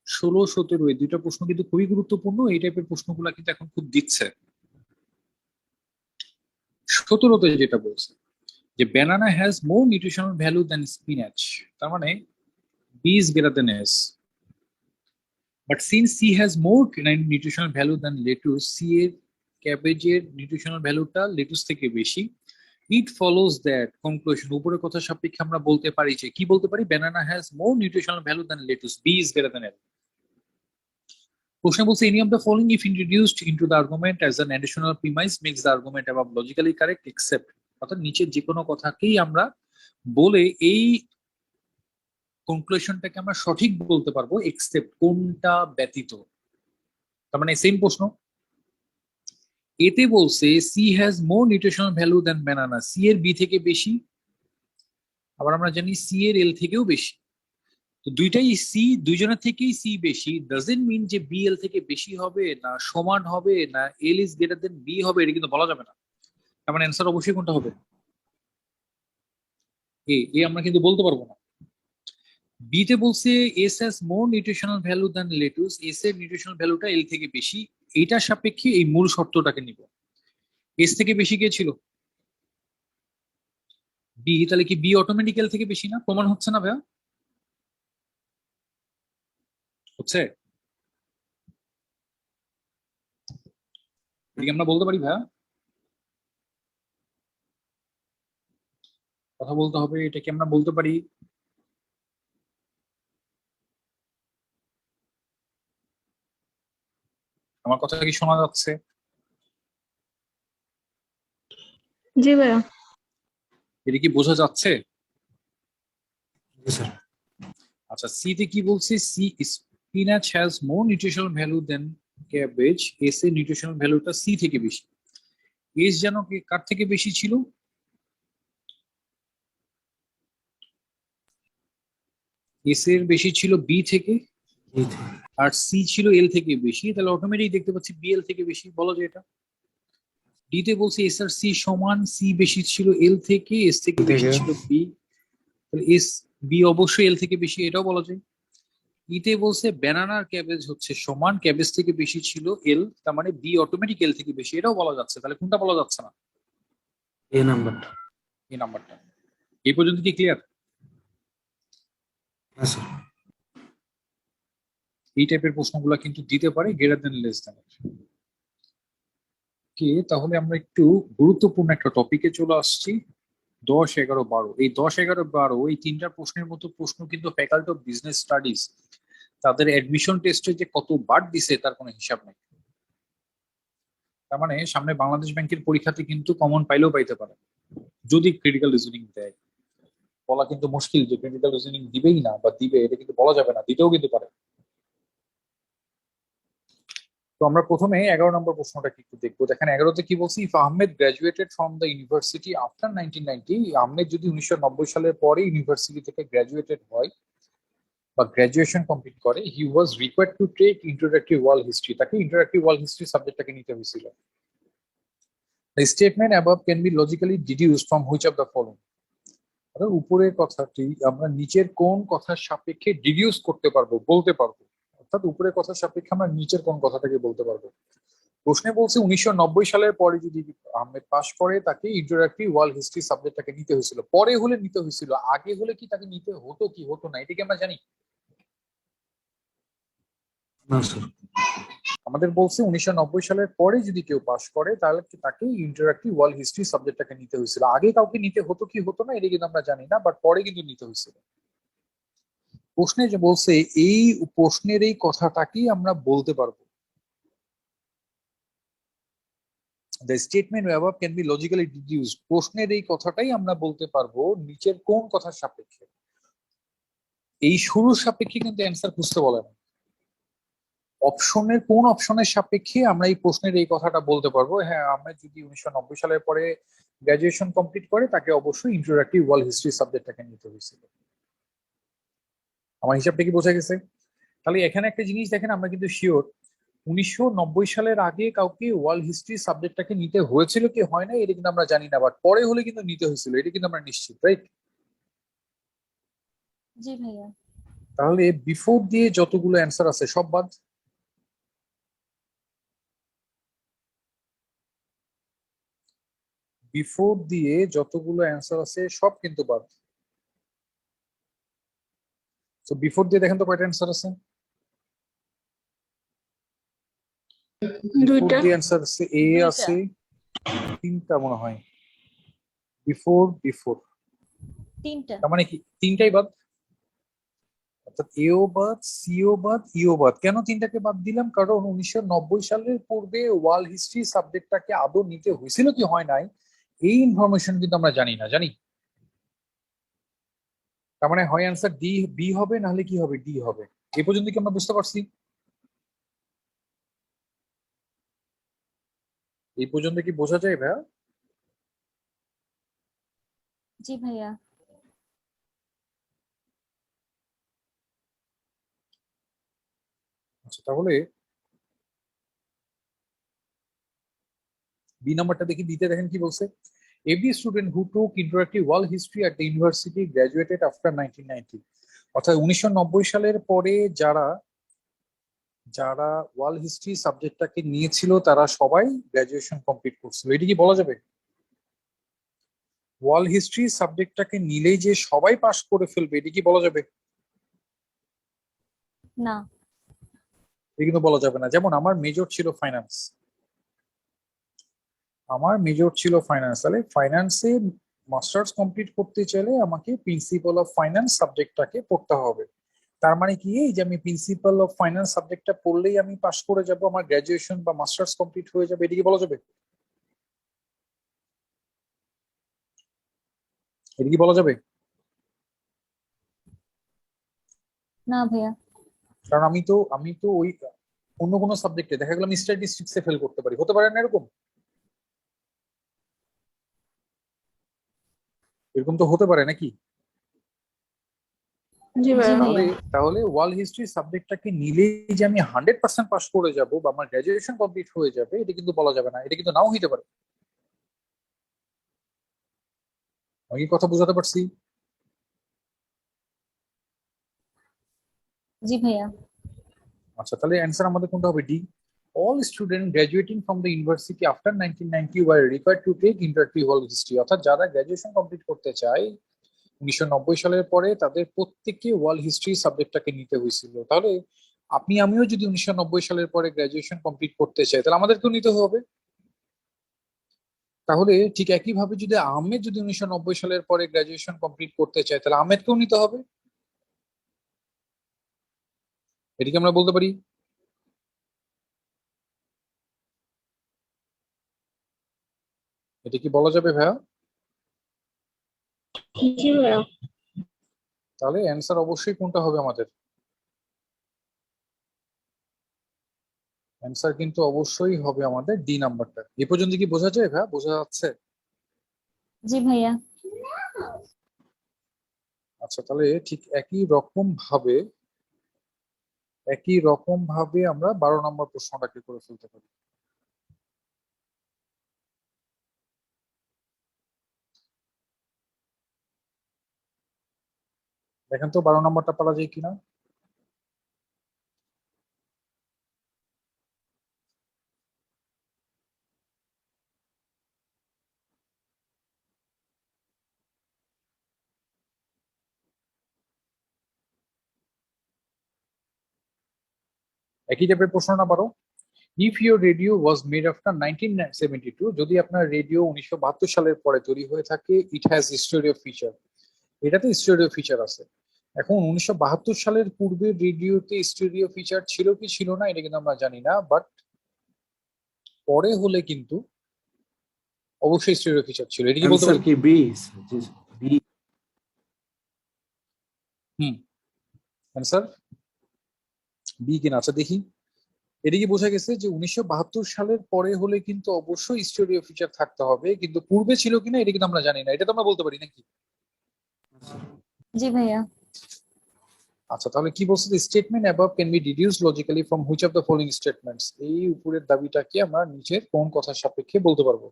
16-17 এই দুইটা প্রশ্ন কিন্তু খুবই গুরুত্বপূর্ণ। এই টাইপের প্রশ্নগুলো কিন্তু এখন খুব দিচ্ছে। 17তে যেটা বলছে যে banana has more nutritional value than spinach, তার মানে B is greater than S. But since C has more nutritional value than lettuce, C এর ক্যাবেজের নিউট্রিশনাল ভ্যালুটা লেটুস থেকে বেশি, ইট ফলোজ দ্যাট, কনক্লুশন উপরের কথা সাপেক্ষে আমরা বলতে পারি যে কি বলতে পারি? Banana has more nutritional value than lettuce, B is greater than L. প্রশ্ন বলছে any of the following if introduced into the argument as an additional premise makes the argument above logically correct except, অর্থাৎ নিচের যে কোনো কথাকেই আমরা বলে এই কনক্লুশনটাকে আমরা সঠিক বলতে পারবো এক্সেপ্ট কোনটা ব্যতীত। তার মানে সেম প্রশ্ন। এতে বলছে C has more nutritional value than banana, C এর বি থেকে বেশি, আবার আমরা জানি সি এর এল থেকেও বেশি। তো দুইটাই সি, দুইজনের থেকেই সি বেশি, ডাজন্ট মিন যে বি এল থেকে বেশি হবে না সমান হবে না L is greater than B হবে, এটা কিন্তু বলা যাবে না। তার মানে অ্যান্সার অবশ্যই কোনটা হবে? এ আমরা কিন্তু বলতে পারবো না। বি তে বলছে S has more nutritional value than lettuce, S এর নিউট্রিশনাল ভ্যালুটা এল থেকে বেশি, এইটার সাপেক্ষে এই মূল শর্তটাকে নিব। এস থেকে বেশি কে ছিল? বি, তাহলে কি বি অটোমেটিক এল থেকে বেশি না? প্রমাণ হচ্ছে না ভাইয়া? হচ্ছে? এদিকে আমরা বলতে পারি ভাইয়া? কথা বলতে হবে, এটা কি আমরা বলতে পারি? আমার কথা কি শোনা যাচ্ছে? জি ভাইয়া। এটা কি বোঝা যাচ্ছে? জি স্যার। আচ্ছা, সি তে কি বলছে? C spinach has more nutritional value than cabbage, S এর নিউট্রিশনাল ভ্যালুটা সি থেকে বেশি। এস যেন কার থেকে বেশি ছিল? এস এর বেশি ছিল বি থেকে, জি স্যার। আর সি ছিল এল থেকে বেশি, তাহলে অটোমেটিক দেখতে পাচ্ছি বি এল থেকে বেশি, বলা যায় এটা। ডি তে বলছে এস আর সি সমান, সি বেশি ছিল এল থেকে, এস থেকে বেশি থেকে। ছিল বি, তাহলে এস বি অবশ্যই এল থেকে বেশি, এটাও বলা যায়। ইতে বলছে ব্যানানার ক্যাবেজ হচ্ছে সমান, ক্যাবেজ থেকে বেশি ছিল এল, তার মানে বি অটোমেটিক এল থেকে বেশি, এটাও বলা যাচ্ছে। তাহলে কোনটা বলা যাচ্ছে না? এ নাম্বারটা। এই নাম্বারটা। এই পর্যন্ত কি ক্লিয়ার? হ্যাঁ স্যার। এই টাইপের প্রশ্নগুলো কিন্তু দিতে পারে গ্রেটার দেন লেস দেন। কি তাহলে আমরা একটু গুরুত্বপূর্ণ একটা টপিকে চলে আসছি, 10, 11, 12। এই 10, 11, 12 এই তিনটা প্রশ্নের মতো প্রশ্ন কিন্তু ফ্যাকাল্টি অফ বিজনেস স্টাডিজ তাদের অ্যাডমিশন টেস্টে যে কতবার দিছে তার কোনো হিসাব নেই। তার মানে সামনে বাংলাদেশ ব্যাংকের পরীক্ষাতে কিন্তু কমন পাইলেও পাইতে পারে যদি ক্রিটিক্যাল রিজনিং দেয়। বলা কিন্তু মুশকিল যে ক্রিটিক্যাল রিজনিং দিবেই না বা দিবে, এটা কিন্তু বলা যাবে না, দিতেও কিন্তু পারে। তো আমরা প্রথমে 11 নম্বর প্রশ্নটা একটু দেখবো। দেখেন 11তে কি বলছি, if Ahmed graduated from the university after 1990, Ahmed যদি 1990 সালের পরে ইউনিভার্সিটি থেকে গ্রাজুয়েটেড হয় বা গ্রাজুয়েশন কমপ্লিট করে, he was required to take introductory world history, তাকে ইন্ট্রোডাক্টরি ওয়ার্ল্ড হিস্ট্রি সাবজেক্টটাকে নিতে হয়েছিল। The statement above can be logically deduced from which of the following, অর্থাৎ উপরের কথাটি আমরা নিচের কোন কথার সাপেক্ষে ডিডিউস করতে পারবো, বলতে পারবো, অর্থাৎ উপরের কথার সাপেক্ষে আমরা নিচের কোন কথাটাকে বলতে পারবো। প্রশ্নে বলছে 1990 সালের পরে যদি আহমেদ পাশ করে তাকে ইন্ট্রোডাক্টরি ওয়ার্ল্ড হিস্ট্রি সাবজেক্টটাকে নিতে হয়েছিল। পরে হলে নিতে হয়েছিল, আগে হলে কি তাকে নিতে হতো কি হতো না, এটা কি আমরা জানি? না স্যার। আমাদের বলছে 1990 সালের পরে যদি কেউ পাশ করে তাহলে তাকে ইন্টারঅ্যাক্টিভ ওয়ার্ল্ড হিস্ট্রি সাবজেক্টটাকে নিতে হয়েছিল। আগে কাউকে নিতে হতো কি হতো না এটা কিন্তু আমরা জানি না, বাট পরে কিন্তু নিতে হয়েছিল। প্রশ্নে যে বলছে এই প্রশ্নের এই কথাটাকেই আমরা বলতে পারবো। The statement above can be logically deduced, প্রশ্নের এই কথাটাই আমরা বলতে পারবো নিচের কোন কথার সাপেক্ষে। এই শুরুর সাপেক্ষে কিন্তু অ্যান্সার খুঁজতে বলে না, অপশনের কোন অপশনের সাপেক্ষে আমরা এই প্রশ্নের এই কথাটা বলতে পারবো। হ্যাঁ, আমরা যদি 1990 সালের পরে গ্রাজুয়েশন কমপ্লিট করে তাকে অবশ্যই ইন্ট্রোডাক্টিভ ওয়ার্ল্ড হিস্ট্রি সাবজেক্টটাকে নিতে হয়েছিল। আমার হিসাবটা কি বোঝা গেছে? তাহলে এখানে একটা জিনিস দেখেন, আমরা কিন্তু শিওর 1990 সালের আগে কাউকে ওয়ার্ল্ড হিস্ট্রি সাবজেক্টটাকে নিতে হয়েছিল কি হয় না এটা কিন্তু আমরা জানি না, বাট পরে হলে কিন্তু নিতে হয়েছিল, এটা কিন্তু আমরা নিশ্চিত, রাইট? জি ভাইয়া। তাহলে বিফোর দিয়ে যতগুলো অ্যান্সার আছে সব বাদ। বিফোর দিয়ে যতগুলো অ্যান্সার আছে সব কিন্তু বাদ। তো বিফোর দিয়ে দেখেন তো কয়টা অ্যান্সার আছে? দুইটা। বিফোর দিয়ে অ্যান্সার আছে এ আছে, তিনটা মনে হয় বিফোর। তিনটা। তার মানে কি তিনটাই বাদ? অর্থাৎ এও বাদ, সিও বাদ, ইও বাদ। কেন তিনটাকে বাদ দিলাম? কারণ 1990 সালের পূর্বে ওয়ার্ল্ড হিস্ট্রি সাবজেক্টটাকে আদৌ নিতে হয়েছিল কি হয় নাই, এই ইনফরমেশন কিন্তু আমরা জানি না, জানি। তার মানে হয় অ্যান্সার ডি, বি হবে, নাহলে কি হবে, ডি হবে। এ পর্যন্ত কি আমরা বুঝতে পারছি? এই পর্যন্ত কি বোঝা যায় ভাইয়া? জি ভাইয়া। আচ্ছা, তাহলে বি নাম্বারটা দেখি। দিতে দেখেন কি বলছে, every student who took interactive world history at the university graduated after 1990। অর্থাৎ 1990 সালের পরে যারা যারা ওয়ার্ল্ড হিস্ট্রি সাবজেক্টটাকে নিয়েছিল তারা সবাই গ্র্যাজুয়েশন কমপ্লিট করছিল, এটা কি বলা যাবে? ওয়ার্ল্ড হিস্ট্রি সাবজেক্টটাকে নিলেই যে সবাই পাস করে ফেলবে, এটা কি বলা যাবে? না। এটা কিন্তু বলা যাবে না। যেমন আমার মেজর ছিল ফাইন্যান্স, তাহলে ফাইন্যান্সে মাস্টার্স কমপ্লিট করতে চাইলে আমাকে প্রিন্সিপাল অফ ফাইন্যান্স সাবজেক্টটাকে পড়তে হবে। তার মানে কি এই যে আমি প্রিন্সিপাল অফ ফাইন্যান্স সাবজেক্টটা পড়লেই আমি পাস করে যাব, আমার গ্র্যাজুয়েশন বা মাস্টার্স কমপ্লিট হয়ে যাবে, এটা কি বলা যাবে? এটা কি বলা যাবে? না ভাইয়া। কারণ আমি তো ওই অন্য কোনো সাবজেক্টে দেখা গেল আমি স্ট্যাটিস্টিক্সে ফেল করতে পারি, হতে পারে না এরকম? এরকম তো হতে পারে নাকি? জি জি ভাইয়া। তাহলে ভাইয়া। তাহলে ওয়ার্ল্ড হিস্ট্রি সাবজেক্টটাকে নিলেই যে আমি 100% পাস করে যাব বা আমার গ্র্যাজুয়েশন কমপ্লিট হয়ে যাবে, এটা কিন্তু বলা যাবে না, এটা কিন্তু নাও হইতে পারে। আমি কি কথা বোঝাতে পারছি? জি ভাইয়া। আচ্ছা, তাহলে অ্যান্সার আমাদের কোনটা হবে? D. All student graduating from the university after 1990 were required to take interactive world history. অর্থাৎ যারা গ্র্যাজুয়েশন কমপ্লিট করতে চায় 1990 সালের পরে, তাদের প্রত্যেককে ওয়ার্ল্ড হিস্ট্রি সাবজেক্টটাকে নিতে হয়েছিল। তাহলে আপনি আমিও যদি 1990 সালের পরে গ্র্যাজুয়েশন কমপ্লিট করতে চাই, তাহলে আমাদেরকেও নিতে হবে। তাহলে ঠিক একইভাবে যদি আহমেদ যদি 1990 সালের পরে গ্র্যাজুয়েশন কমপ্লিট করতে চায়, তাহলে আহমেদকেও নিতে হবে। এটিকে আমরা বলতে পারি। এটা কি বলা যাবে ভাইয়া? জি ভাইয়া। তাহলে অ্যান্সার অবশ্যই কোনটা হবে আমাদের? অ্যান্সার কিন্তু অবশ্যই হবে আমাদের ডি নাম্বারটা। এ পর্যন্ত কি বোঝা যায় ভাইয়া? বোঝা যাচ্ছে? জি ভাইয়া। আচ্ছা, তাহলে ঠিক একই রকম ভাবে আমরা 12 নম্বর প্রশ্নটাকে করে ফেলতে পারি। দেখেন তো 12 নম্বরটা পারা যায় কিনা। একই টাইপের প্রশ্ন না 12। If your radio was made after 1972, যদি আপনার রেডিও 1972 সালের পরে তৈরি হয়ে থাকে, ইট হ্যাজ স্টোরিও ফিচার, এটাতে স্টোরিও ফিচার আছে। এখন 1972 সালের পূর্বে রেডিওতে স্টোরিও ফিচার ছিল কি ছিল না এটা কিন্তু আমরা জানি না, বাট পরে হলে কিন্তু অবশ্যই স্টোরিও ফিচার ছিল, এটা কি বলতে অ্যান্সার পারি? কি বি? জি বি। হুম, অ্যান্সার বি কিনা? আচ্ছা দেখি। এটা কি বোঝা গেছে যে 1972 সালের পরে হলে কিন্তু অবশ্যই স্টোরিও ফিচার থাকতে হবে, কিন্তু পূর্বে ছিল কিনা এটা কিন্তু আমরা জানি না, এটা তো আমরা বলতে পারি নাকি? জি ভাইয়া। আচ্ছা, তাহলে কি বলছে? Statement above can be deduce logically from which of the following statements. এই উপরের দাবিটাকে আমরা নিচের কোন কথার সাপেক্ষে বলতে পারবো?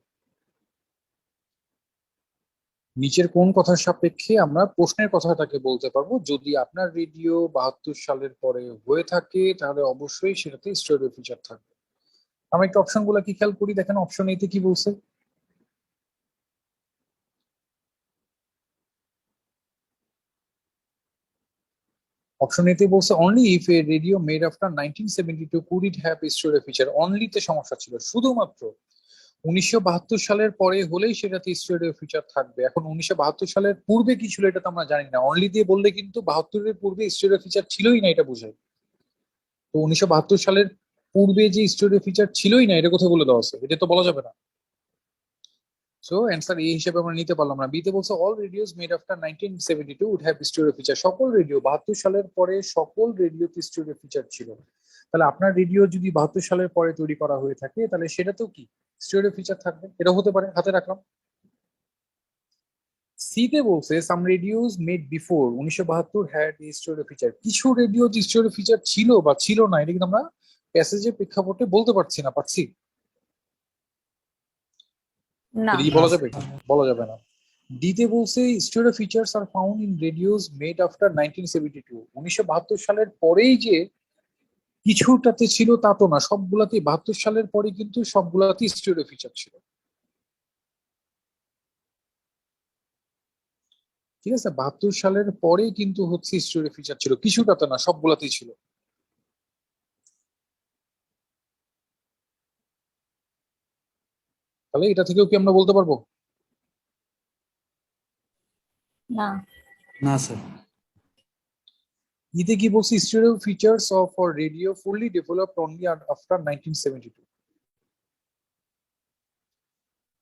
নিচের কোন কথার সাপেক্ষে আমরা প্রশ্নের কথাটাকে বলতে পারবো? যদি আপনার রেডিও 72 সালের পরে হয়ে থাকে, তাহলে অবশ্যই সেটাতে স্টোরিও ফিচার থাকবে। আমরা একটু অপশন গুলা কি খেয়াল করি, দেখেন অপশন এতে কি বলছে। অপশন এতে বলছে only if a radio made after 1972 could it have stereo feature. Only তে সমস্যা ছিল, শুধুমাত্র 1972 সালের পরে হলেই সেটাতে স্টেরিও ফিচার থাকবে। এখন 1972 সালের পূর্বে কি ছিল এটা তো আমরা জানি না, অনলি দিয়ে বললে কিন্তু 72 এর পূর্বে স্টেরিও ফিচার ছিলই না এটা বোঝায়। তো 1972 সালের পূর্বে যে স্টেরিও ফিচার ছিলই না এটা কোথায় বলে দেওয়া আছে, এটা তো বলা যাবে না। সো অ্যান্সার এ হিসেবে আমরা নিতে পারলাম না। বিতে বলছে all radios made after 1972 would have stereo feature. সকল রেডিও 72 সালের পরে সকল রেডিওতে স্টেরিও ফিচার ছিল। তাহলে আপনার রেডিও যদি 72 সালের পরে তৈরি করা হয়ে থাকে তাহলে সেটাতেও কি স্টেরিও ফিচার থাকবে, এটা হতে পারে, হাতে রাখলাম। সিতে বলছে some radios made before 1972 had stereo feature. কিছু রেডিও স্টেরিও ফিচার ছিল বা ছিল না এটা কিন্তু আমরা প্যাসেজের প্রেক্ষাপটে বলতে পারছি না, পারছি? না। এটা কি বলা যাবে? বলা যাবে না। ডিতে বলছে stereo features are found in radios made after 1972। 1972 সালের পরেই যে কিছুটাতে ছিল তা তো না, সবগুলাতেই 72 সালের পরে কিন্তু সবগুলাতেই স্টেরিও ফিচার ছিল। ঠিক আছে, 72 সালের পরে কিন্তু হচ্ছে স্টেরিও ফিচার ছিল, কিছুটাতে না সবগুলাতেই ছিল। তাহলে এটা থেকেও কি আমরা বলতে পারবো? না। না স্যার। ইতে কি বলছে stereo features of for radio fully developed only after 1972।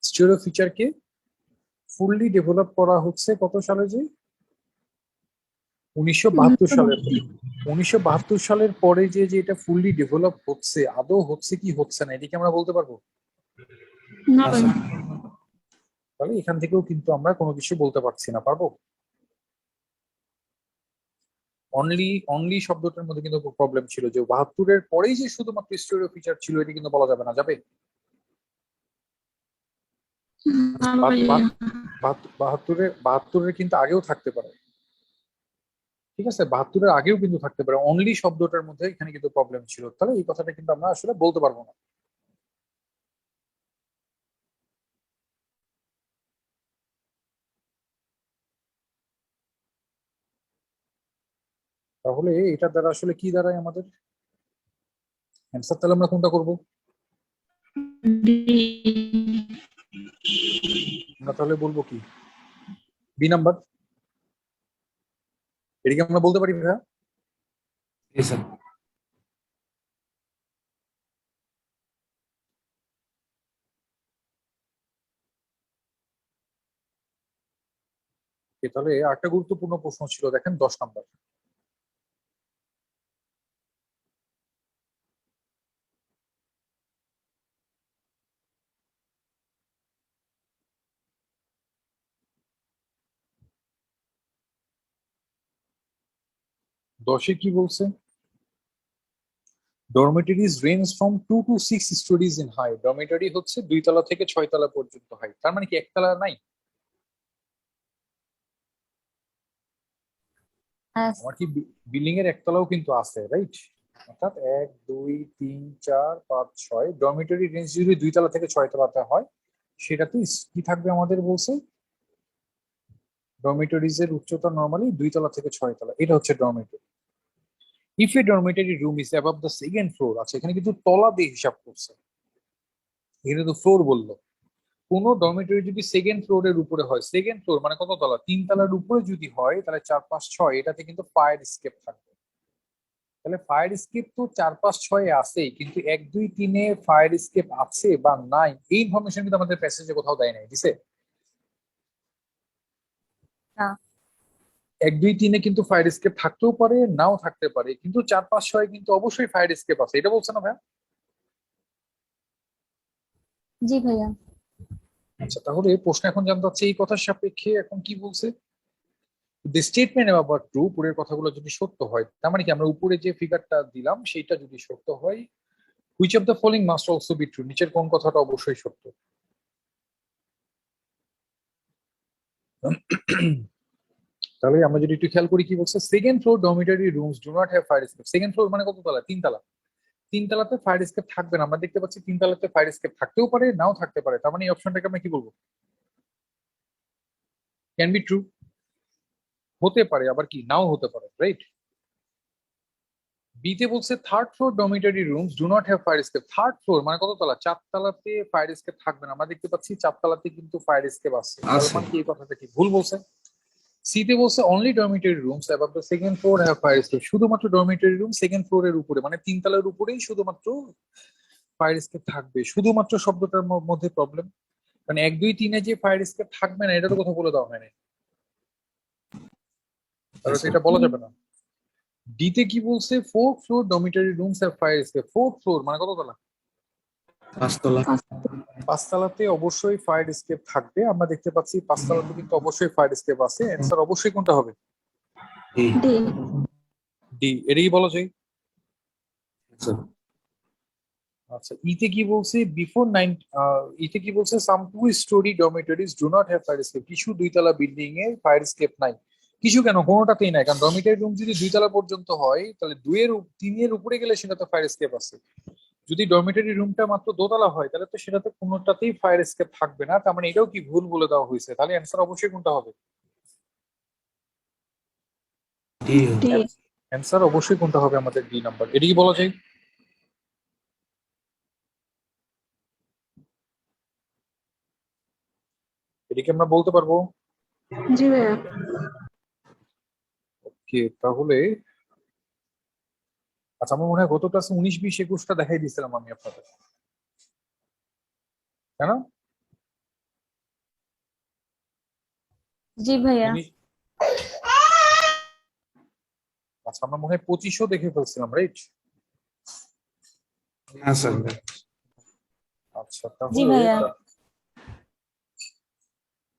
Stereo ফিচারকে ফুললি ডেভেলপ করা হচ্ছে কত সালে? যে 1972 সালের। 1972 সালের পরে যে যে এটা ফুললি ডেভেলপ হচ্ছে আদৌ হচ্ছে কি হচ্ছে না এটা কি আমরা বলতে পারবো? না না ভাইয়া। স্যার। তাহলে এখান থেকেও কিন্তু আমরা কোনো কিছু বলতে পারছি না, পারবো? অনলি অনলি শব্দটার মধ্যে কিন্তু প্রবলেম ছিল, যে 72 এর পরেই যে শুধুমাত্র স্টেরিও ফিচার ছিল এটা কিন্তু বলা যাবে না, যাবে? না ভাইয়া। 72-এর কিন্তু আগেও থাকতে পারে। ঠিক আছে, 72-এর আগেও কিন্তু থাকতে পারে, অনলি শব্দটার মধ্যে এখানে কিন্তু প্রবলেম ছিল। তাহলে এই কথাটা কিন্তু আমরা আসলে বলতে পারবো না। তাহলে এটা দ্বারা আসলে কি দাঁড়ায় আমাদের অ্যান্সার? তাহলে আমরা কোনটা করব? আমরা তাহলে বলবো কি বি নাম্বার? এটা কি আমরা বলতে পারি ভাইয়া? জি স্যার। তাহলে আরেকটা গুরুত্বপূর্ণ প্রশ্ন ছিল, দেখেন 10 নাম্বার। দশে কি বলছে? Dormitories range from 2 to 6 stories in height. Dormitory হচ্ছে 2 তলা থেকে 6 তলা পর্যন্ত হাইট, তার মানে কি একতলা নাই? হ্যাঁ। আমার কি বিল্ডিং এর একতলাও কিন্তু আছে, রাইট? অর্থাৎ 1 2 3 4 5 6 ডরমেটরি রেঞ্জ যদি 2 তলা থেকে 6 তলাতে হয় সেটাতে কি থাকবে আমাদের বলছে? ডরমেটরিজ এর উচ্চতা নরমালি 2 তলা থেকে 6 তলা, এটা হচ্ছে dormitory. If A dormitory room is above the second floor, আছে এখানে কিন্তু তলা দিয়ে হিসাব করছে, এখানে তো ফ্লোর বললো। কোন ডরমেটরি যদি সেকেন্ড ফ্লোরের উপরে হয়, সেকেন্ড ফ্লোর মানে কত তলা? 3 তলার উপরে যদি হয় তাহলে 4 5 6 এটাতে কিন্তু ফায়ার এসকেপ থাকবে। তাহলে ফায়ার এসকেপ তো 4 5 6 আছেই, কিন্তু 1 2 3 এ ফায়ার এসকেপ আছে বা নাই এই ইনফরমেশন কিন্তু আমাদের প্যাসেজে কোথাও দেয় নাই, দিছে? না। 1 2 3 এ কিন্তু ফায়ার এসকেপ থাকতেও পারে নাও থাকতে পারে, কিন্তু 4 5 6 কিন্তু অবশ্যই ফায়ার এসকেপ আছে, এটা বলছে না ভাই? জি ভাইয়া। আচ্ছা, তাহলে প্রশ্ন এখন জানতে চাচ্ছি এই কথার সাপেক্ষে এখন কি বলছে? দি স্টেটমেন্ট অ্যাবাউট ট্রু, উপরের কথাগুলো যদি সত্য হয়, তার মানে কি আমরা উপরে যে ফিগারটা দিলাম সেটা যদি সত্য হয়, which of the following must also be true, নিচের কোন কথাটা অবশ্যই সত্য? তাহলে আমরা যদি একটু খেয়াল করি কি বলছে, second floor dormitory rooms do not have fire escape. Second floor মানে কত তলা? 3 তলা। 3 তলাতে ফায়ার এসকেপ থাকবে না, আমরা দেখতে পাচ্ছি 3 তলাতে ফায়ার এসকেপ থাকতেও পারে নাও থাকতে পারে, তার মানে এই অপশনটাকে আমরা কি বলবো? ক্যান বি ট্রু, হতে পারে আবার কি নাও হতে পারে, রাইট? বিতে বলছে third floor dormitory rooms do not have fire escape. Third floor মানে কত তলা? চারতলাতে ফায়ার এসকেপ থাকবে না। আমরা দেখতে পাচ্ছি চারতলাতে কিন্তু ফায়ার এসকেপ আছে, তার আছে। মানে কি এই কথাটা কি ভুল বলছে? সিতে বলছে only dormitory rooms above the second floor have fire escape. শুধুমাত্র ডরমিটরি রুম সেকেন্ড ফ্লোরের উপরে মানে তিনতলার উপরেই শুধুমাত্র ফায়ার এসকেপ থাকবে। শুধুমাত্র শব্দটার মধ্যে প্রবলেম, মানে 1 2 3 যে ফায়ার এসকেপ থাকবে না এটা তো কথা বলে দেওয়া হয়নি, তাহলে তো এটা বলা যাবে না। ডিতে কি বলছে? Fourth floor dormitory rooms have fire escape. Fourth floor মানে কত তলা? 5 তলা। পাঁচতলাতে অবশ্যই ফায়ার এসকেপ থাকবে। আমরা দেখতে পাচ্ছি পাঁচতলাতে কিন্তু অবশ্যই ফায়ার এসকেপ আছে। অ্যান্সার অবশ্যই কোনটা হবে? ডি। ডি। ডি। এটাই বলা যায়। স্যার আচ্ছা, ইতে কি বলছে? ইতে কি বলছে? Some two story dormitories do not have fire escape. কিছু দুইতলা বিল্ডিং এ ফায়ার এসকেপ নাই। কিছু কেন? কোনোটাতেই নাই, কারণ ডরমিটরি রুম যদি দুইতলা পর্যন্ত হয় তাহলে তিনের উপরে গেলে সেটাতে ফায়ার এসকেপ আছে। যদি ডরমিটরি রুমটা মাত্র দোতলা হয় তাহলে তো সেটাতে কোনোটাতেই ফায়ার এসকেপ থাকবে না। তার মানে এটাও কি ভুল বলে দেওয়া হয়েছে? তাহলে অ্যান্সার অবশ্যই কোনটা হবে? ডি। ডি। অ্যান্সার অবশ্যই কোনটা হবে? আমাদের ডি নাম্বার। এটা কি বলা যায়? এটা কি আমরা বলতে পারবো? জি ভাইয়া। ওকে, তাহলে আচ্ছা, আমার মনে হয় গত ক্লাসে 19 20 21টা দেখাই দিয়েছিলাম আমি আপনাদের, তাই না? জি ভাইয়া। 19 আচ্ছা, আমরা মনে হয় 25ও দেখে ফেলছিলাম, রাইট? না স্যার। আচ্ছা জি তাহলে ভাইয়া।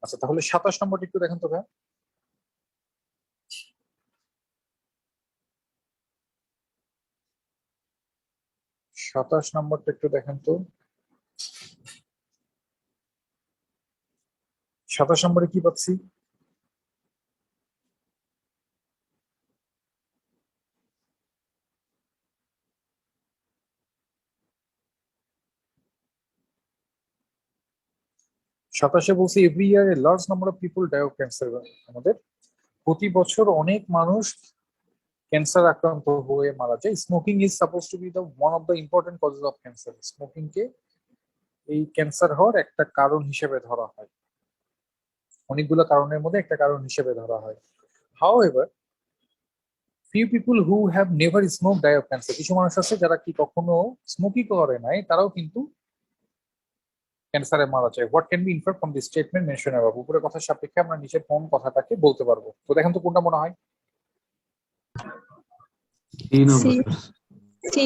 আচ্ছা তাহলে 27 নম্বরটা একটু দেখেন তো ভাই। 27 নম্বরটা একটু দেখেন তো। 27 নম্বরে কি পাচ্ছি? সাতাশে বলছি every year a large number of people die of cancer. আমাদের প্রতি বছর অনেক মানুষ ক্যান্সার আক্রান্ত হয়ে মারা যায়। Smoking is suppose to be the one of the important causes of cancer. Smoking কে এই ক্যান্সার হওয়ার একটা কারণ হিসেবে ধরা হয়, অনেকগুলো কারণের মধ্যে একটা কারণ হিসেবে ধরা হয়। However few people who have never smoke die of cancer. কিছু মানুষ আছে যারা কি কখনো স্মোকই করে নাই, তারাও কিন্তু ক্যান্সারে মারা যায়। What can be infer from this statement mention above. উপরের কথার সাপেক্ষে আমরা নিচের কোন কথাটাকে বলতে পারবো? তো দেখেন তো কোনটা মনে হয়? D C. নাম্বার। সি।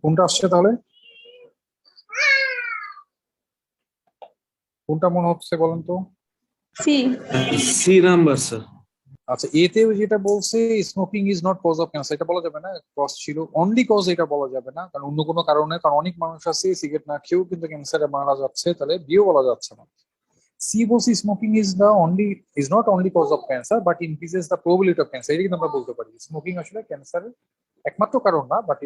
কোনটা আসছে তাহলে? কোনটা মনে হচ্ছে বলেন তো? সি। C number sir. আচ্ছা, এতেও যেটা বলছে smoking is not cause of cancer, এটা বলা যাবে না। কজ ছিল অনলি কজ, এটা বলা যাবে না, কারণ অন্য কোনো কারণে, কারণ অনেক মানুষ আছে সিগারেট না খেয়েও কিন্তু ক্যান্সারে মারা যাচ্ছে, তাহলে বিও বলা যাচ্ছে না। সি বলছি smoking is not only cause of cancer but increases the probability of cancer. এটা কিন্তু আমরা বলতে পারি স্মোকিং আসলে ক্যান্সারের একমাত্র কারণ না, বাট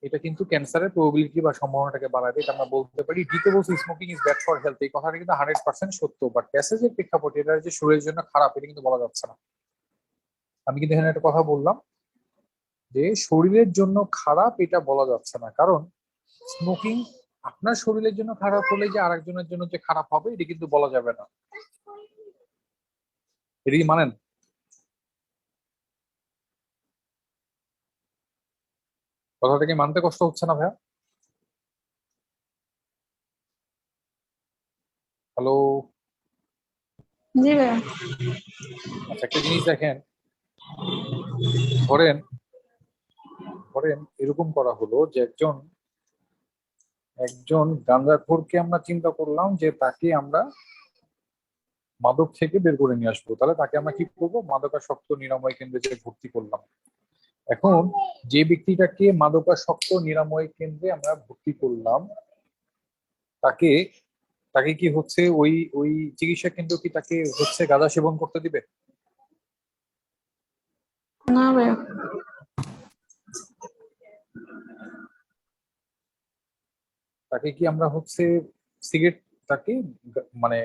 এটা কিন্তু ক্যান্সারের প্রবাবিলিটি বা সম্ভাবনাটাকে বাড়াবে, এটা আমরা বলতে পারি। ডিতে বলছি smoking is bad for health. এই কথাটা কিন্তু 100% সত্য, বাট প্যাসেজের প্রেক্ষাপটে এটা যে শরীরের জন্য খারাপ এটা কিন্তু বলা যাচ্ছে না। আমি কিন্তু এখানে একটা কথা বললাম যে শরীরের জন্য খারাপ এটা বলা যাচ্ছে না, কারণ স্মোকিং আপনার শরীরের জন্য খারাপ হলে যে আরেকজনের জন্য যে খারাপ হবে এটা কিন্তু বলা যাবে না। এটা কি মানেন? কথাটা কি মানতে কষ্ট হচ্ছে না ভাইয়া? হ্যালো? জি ভাইয়া। আচ্ছা, একটা জিনিস দেখেন, ধরেন ধরেন এরকম করা হলো যে একজন একজন গাঁজাখোরকে আমরা চিন্তা করলাম যে তাকে আমরা মাদক থেকে বের করে নিয়ে আসবো, তাহলে তাকে আমরা কি করবো, মাদকাসক্ত নিরাময় কেন্দ্রে যে ভর্তি করলাম। এখন যে ব্যক্তিটাকে মাদকাসক্ত নিরাময় কেন্দ্রে আমরা ভর্তি করলাম, তাকে তাকে কি হচ্ছে ওই ওই চিকিৎসা কেন্দ্র কি তাকে হচ্ছে গাঁজা সেবন করতে দিবে? না ভাইয়া। তাকে কি আমরা হচ্ছে সিগারেট, তাকে মানে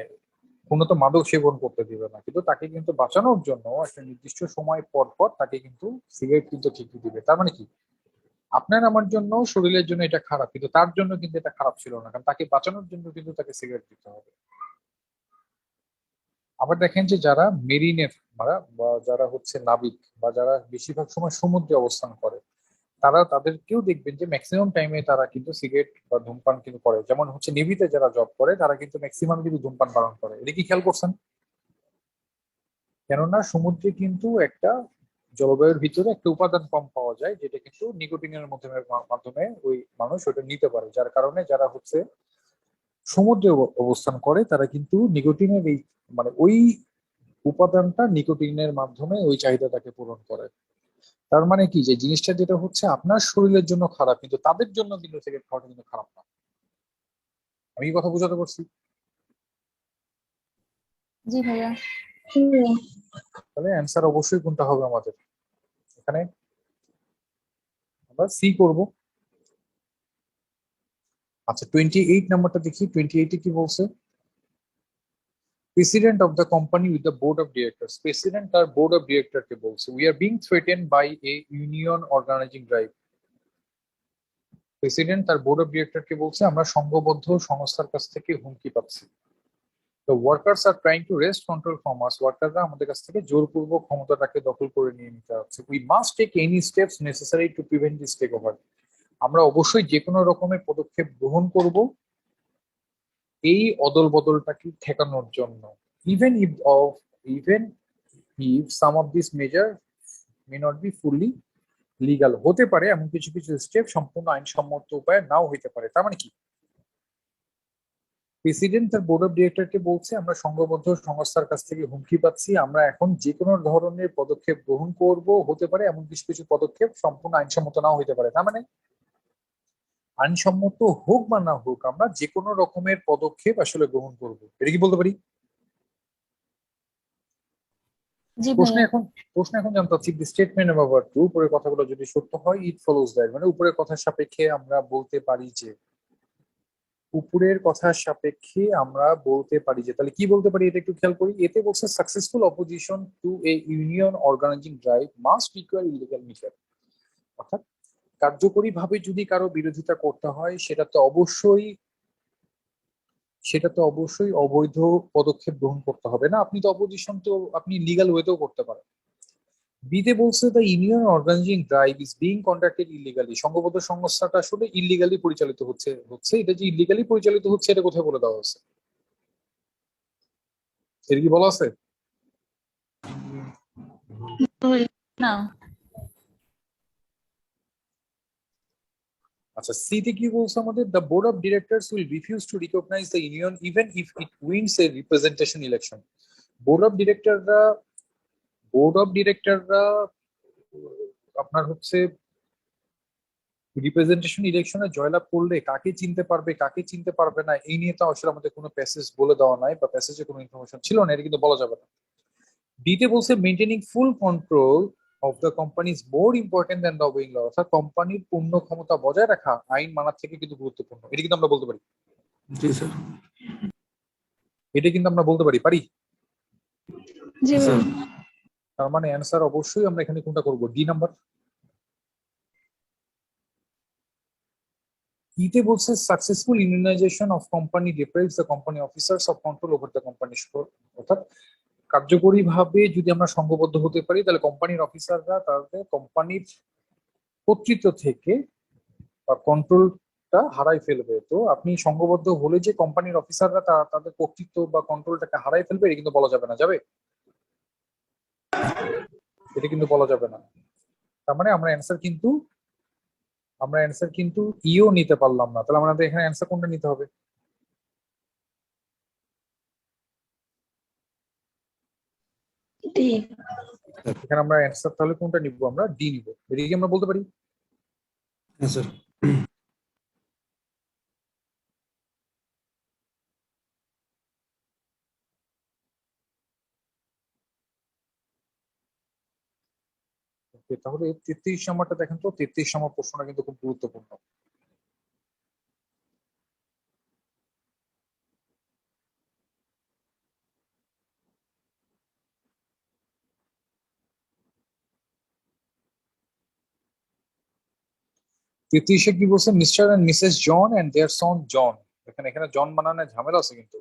উন্নত মাদক সেবন করতে দিবে না, কিন্তু তাকে কিন্তু বাঁচানোর জন্য একটা নির্দিষ্ট সময় পর পর তাকে কিন্তু সিগারেট কিন্তু ঠিকই দিবে। তার মানে কি, আপনার আমার জন্য শরীরের জন্য এটা খারাপ, কিন্তু তার জন্য কিন্তু এটা খারাপ ছিল না, কারণ তাকে বাঁচানোর জন্য কিন্তু তাকে সিগারেট দিতে হবে। আবার দেখেন যে যারা মেরিনের বা যারা হচ্ছে নাবিক বা যারা বেশিরভাগ সময় সমুদ্রে অবস্থান করে, তারা তাদেরকেও দেখবেন যে ম্যাক্সিমাম টাইমে তারা কিন্তু সিগারেট বা ধূমপান কিন্তু করে। যেমন হচ্ছে নেভিতে যারা জব করে তারা কিন্তু ম্যাক্সিমাম কিন্তু ধূমপান পালন করে। এটা কি খেয়াল করছেন? কেননা সমুদ্রে কিন্তু একটা জলবায়ুর ভিতরে একটা উপাদান কম পাওয়া যায়, যেটা কিন্তু নিকোটিনের মাধ্যমে ওই মানুষ ওটা নিতে পারে, যার কারণে যারা হচ্ছে সমুদ্রে অবস্থান করে তারা কিন্তু নিকোটিনের এই মানে ওই উপাদানটা নিকোটিনের মাধ্যমে ওই চাহিদাটাকে পূরণ করে। তার মানে কি, যে জিনিসটা যেটা হচ্ছে আপনার শরীরের জন্য খারাপ, কিন্তু তাদের জন্য কিন্তু সিগারেট খাওয়াটা কিন্তু খারাপ না। আমি কি কথা বোঝাতে পারছি? জি ভাইয়া। তাহলে অ্যান্সার অবশ্যই কোনটা হবে আমাদের? এখানে আমরা সি করব। আচ্ছা, 28 নাম্বারটা দেখি। 28 কি বলছে? President of the company with the board of directors. President আর বোর্ড অফ ডিরেক্টর কে বলছে we are being threatened by a union organising drive. President তার বোর্ড অফ ডিরেক্টর কে বলছে আমরা সংঘবদ্ধ সংস্থার কাছ থেকে হুমকি পাচ্ছি। তো workers are trying to wrest control from us. ওয়ার্কাররা আমাদের কাছ থেকে জোরপূর্বক ক্ষমতাটাকে দখল করে নিয়ে নিতে হচ্ছে। We must take any steps necessary to prevent this takeover. আমরা অবশ্যই যে কোনো রকমের পদক্ষেপ গ্রহণ করব এই অদল বদলটাকে ঠেকানোর জন্য। Even if of even if some of this measure may not be fully legal. হতে পারে এমন কিছু কিছু স্টেপ সম্পূর্ণ আইনসম্মত উপায়ে নাও হইতে পারে। তার মানে কি, প্রেসিডেন্ট তার বোর্ড অফ ডিরেক্টরকে বলছে আমরা সংঘবদ্ধ সংস্থার কাছ থেকে হুমকি পাচ্ছি, আমরা এখন যে কোনো ধরনের পদক্ষেপ গ্রহণ করব, হতে পারে এমন কিছু কিছু পদক্ষেপ সম্পূর্ণ আইনসম্মত নাও হইতে পারে। তার মানে আইনসম্মত হোক বা না হোক আমরা যে কোনো রকমের পদক্ষেপ আসলে গ্রহণ করব, এটা কি বলতে পারি? জি প্রশ্ন ভাইয়া। এখন প্রশ্ন এখন জানতে চাচ্ছি, দি স্টেটমেন্ট অ্যাবাউট ট্রু, উপরের কথাগুলো যদি সত্য হয় ইট ফলোজ দ্যাট, মানে উপরের কথার সাপেক্ষে আমরা বলতে পারি যে, উপরের কথার সাপেক্ষে আমরা বলতে পারি যে, তাহলে কি বলতে পারি এটা একটু খেয়াল করি। এতে বলছে successful opposition to a union organising drive must require illegal measure. অর্থাৎ কার্যকরী ভাবে যদি কারো বিরোধিতা করতে হয় সেটা তো অবশ্যই অবৈধ পদক্ষেপ গ্রহণ করতে হবে না। আপনি তো অপোজিশন তো আপনি লিগাল ওয়েতেও করতে পারেন। বিতে বলছে the union organising drive is being conducted illegally. সংঘবদ্ধ সংস্থাটা আসলে ইলিগালি পরিচালিত হচ্ছে হচ্ছে এটা যে ইলিগালি পরিচালিত হচ্ছে এটা কোথায় বলে দেওয়া হচ্ছে? এটা কি বলা আছে? না। আচ্ছা, সি তে কি বলছে আমাদের? The board of directors will refuse to recognize the union even if it wins a representation election. Board of ডিরেক্টররা বোর্ড অফ ডিরেক্টররা আপনার হচ্ছে রিপ্রেজেন্টেশন ইলেকশনে জয়লাভ করলে কাকে চিনতে পারবে কাকে চিনতে পারবে না, এই নিয়ে তো আসলে আমাদের কোনো প্যাসেজ বলে দেওয়া নাই বা প্যাসেজে কোনো ইনফরমেশন ছিল না, এটা কিন্তু বলা যাবে না। ডিতে বলছে maintaining full control of the company is more important than the weighing law. অর্থাৎ কোম্পানির পূর্ণ ক্ষমতা বজায় রাখা আইন মানার থেকে কিন্তু গুরুত্বপূর্ণ। এটা কিন্তু আমরা বলতে পারি। জি স্যার। এটা কিন্তু আমরা বলতে পারি পারি জি স্যার। ভাইয়া। তার মানে অ্যান্সার অবশ্যই আমরা এখানে কোনটা করব? D number. ইতে বলছে successful unionization of company deprives the company officers of control over the company store. অর্থাৎ কার্যকরী ভাবে যদি আমরা সংঘবদ্ধ হতে পারি তাহলে কোম্পানির অফিসাররা তাদের কোম্পানির কর্তৃত্ব থেকে বা কন্ট্রোল টা হারাই ফেলবে। তো আপনি সংঘবদ্ধ হলে যে কোম্পানির অফিসাররা তাদের কর্তৃত্ব বা কন্ট্রোলটাকে হারাই ফেলবে, এটা কিন্তু বলা যাবে না, যাবে? এটা কিন্তু বলা যাবে না। তার মানে আমরা অ্যান্সার কিন্তু ইও নিতে পারলাম না। তাহলে আমাদের এখানে অ্যান্সার কোনটা নিতে হবে? ডি। এখানে আমরা অ্যান্সার তাহলে কোনটা নিব? আমরা ডি নিব। এদিকে আমরা বলতে পারি। হ্যাঁ স্যার। Okay, তাহলে 33 নম্বরটা দেখেন তো। 33 নম্বর প্রশ্নটা কিন্তু খুব গুরুত্বপূর্ণ। তেত্রিশে কি বলছে? Mr and Mrs John and their son John. এখানে এখানে জন বানানোর ঝামেলা আছে কিন্তু।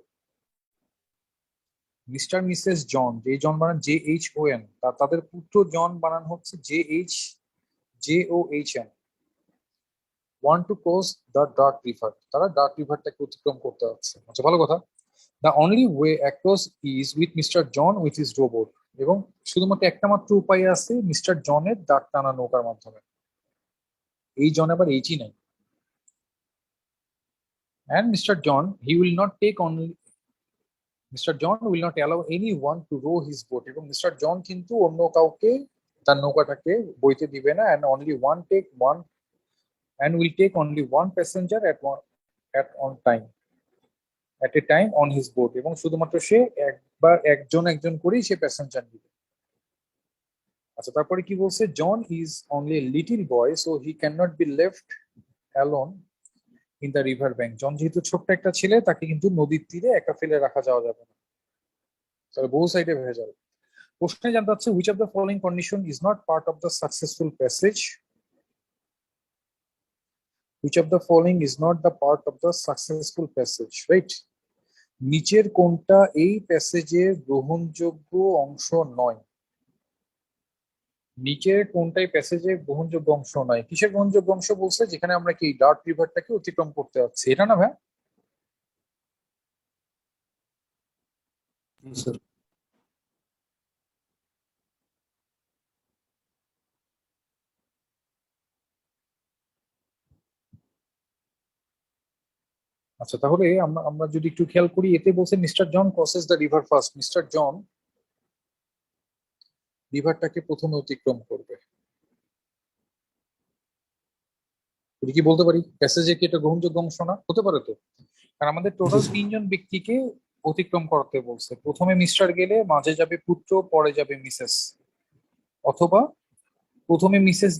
মিস্টার মিসেস জন, যে জন বানান JHON, তাদের পুত্র জন বানান হচ্ছে JOHN। Want to cross the dark river, তারা ডার্ক রিভারটাকে অতিক্রম করতে হচ্ছে। আচ্ছা, ভালো কথা। The only way across is with mister John with his robot. এবং শুধুমাত্র একটা মাত্র উপায় আছে মিস্টার জনের দাঁড় টানা নৌকার মাধ্যমে। এই জন আবার এইচই নাই। And mister John he will not take only mister John will not allow any one to row his boat. এবং মিস্টার জন কিন্তু অন্য কাউকে তার নৌকাটাকে বইতে দিবে না। And only one and will take only one passenger at on time at a time on his boat। এবং শুধুমাত্র সে একজন একজন করেই সে প্যাসেঞ্জার নিবে। আচ্ছা, তারপরে কি বলছে? John is only a little boy so he can not be left alone in the river bank. জন যেহেতু ছোট্ট একটা ছেলে, তাকে কিন্তু নদীর তীরে একা ফেলে রাখা যাওয়া যাবে না। তাহলে বহু সাইডে ভেজাল। প্রশ্নে জানতে হচ্ছে which of the following condition is not part of the successful passage. Which of the following is not the part of the successful passage, right? নিচের কোনটা এই প্যাসেজের গ্রহণযোগ্য অংশ নয়? নিচের কোনটাই প্যাসেজের গ্রহণযোগ্য অংশ নয়? কিসের গ্রহণযোগ্য অংশ বলছে? যেখানে আমরা কি ডার্ক রিভারটাকে অতিক্রম করতে যাচ্ছি, এটা না ভাই? হ্যাঁ স্যার। আচ্ছা, তাহলে আমরা আমরা যদি একটু খেয়াল করি, এতে বলছে Mr John crosses the river first. Mr John রিভারটাকে প্রথমে অতিক্রম করবে। এটা কি বলতে পারি প্যাসেজে কি এটা গ্রহণযোগ্য অংশ না? হতে পারে তো। কারণ আমাদের টোটাল তিনজন ব্যক্তিকে অতিক্রম করতে বলছে। প্রথমে মিস্টার গেলে মাঝে যাবে পুত্র, পরে যাবে মিসেস। অথবা প্রথমে মিসেস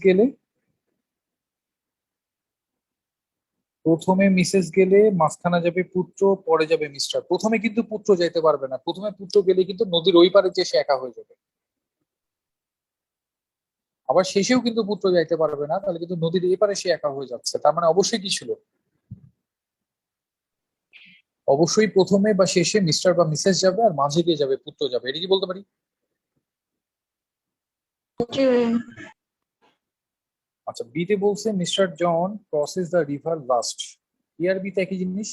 গেলে মাঝখানে যাবে পুত্র, পরে যাবে মিস্টার। প্রথমে কিন্তু পুত্র যাইতে পারবে না। প্রথমে পুত্র গেলে কিন্তু নদীর ওই পারে যে সে একা হয়ে যাবে। আবার শেষেও কিন্তু পুত্র যাইতে পারবে না, তাহলে কিন্তু নদীর এই পারে সে একা হয়ে যাচ্ছে। তার মানে অবশ্যই কি ছিল? অবশ্যই প্রথমে বা শেষে মিস্টার বা মিসেস যাবে, আর মাঝে দিয়ে যাবে পুত্র যাবে। এটা কি বলতে পারি? জি ভাইয়া। আচ্ছা, বিতে বলছে Mr John crosses the river last. A আর বিতে একই জিনিস।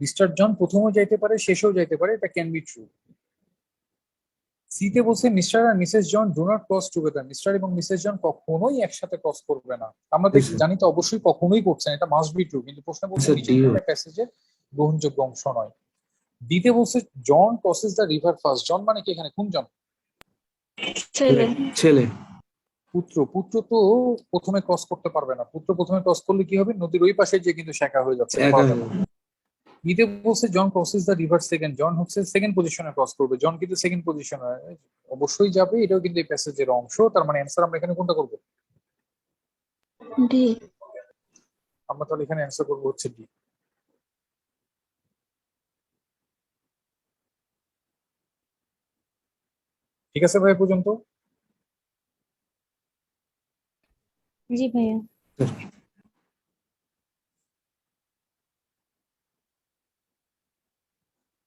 মিস্টার জন প্রথমেও যাইতে পারে, শেষেও যাইতে পারে, এটা ক্যান বি ট্রু। সিতে বলছে মিস্টার আর missus John do not cross together. Mister এবং মিসেস জন কখনোই একসাথে ক্রস করবে না। আমরা তো জানি তো অবশ্যই কখনোই করছেন, এটা মাস্ট বি ট্রু। কিন্তু প্রশ্ন বলছে নিচের কোনটা প্যাসেজের গ্রহণযোগ্য অংশ নয়। ডিতে বলছে জন ক্রসেস দ্য রিভার ফার্স্ট। জন মানে কি এখানে কোন জন? ছেলে। ছেলে। পুত্র। পুত্র তো প্রথমে ক্রস করতে পারবে না। পুত্র প্রথমে ক্রস করলে কি হবে? নদীর ওই পাশে যে কিন্তু শেখা হয়ে যাচ্ছে, এটা একা পারবে না। ইতে বলছে জন ক্রসেস দ্য রিভার সেকেন্ড। জন হচ্ছে সেকেন্ড পজিশনে ক্রস করবে। জন কিন্তু সেকেন্ড পজিশনে অবশ্যই যাবে। এটাও কিন্তু এই প্যাসেজের অংশ। তার মানে অ্যান্সার আমরা এখানে কোনটা করবো? ডি। আমরা তাহলে এখানে অ্যান্সার করবো হচ্ছে ডি। ঠিক আছে ভাই, এ পর্যন্ত? জি ভাইয়া।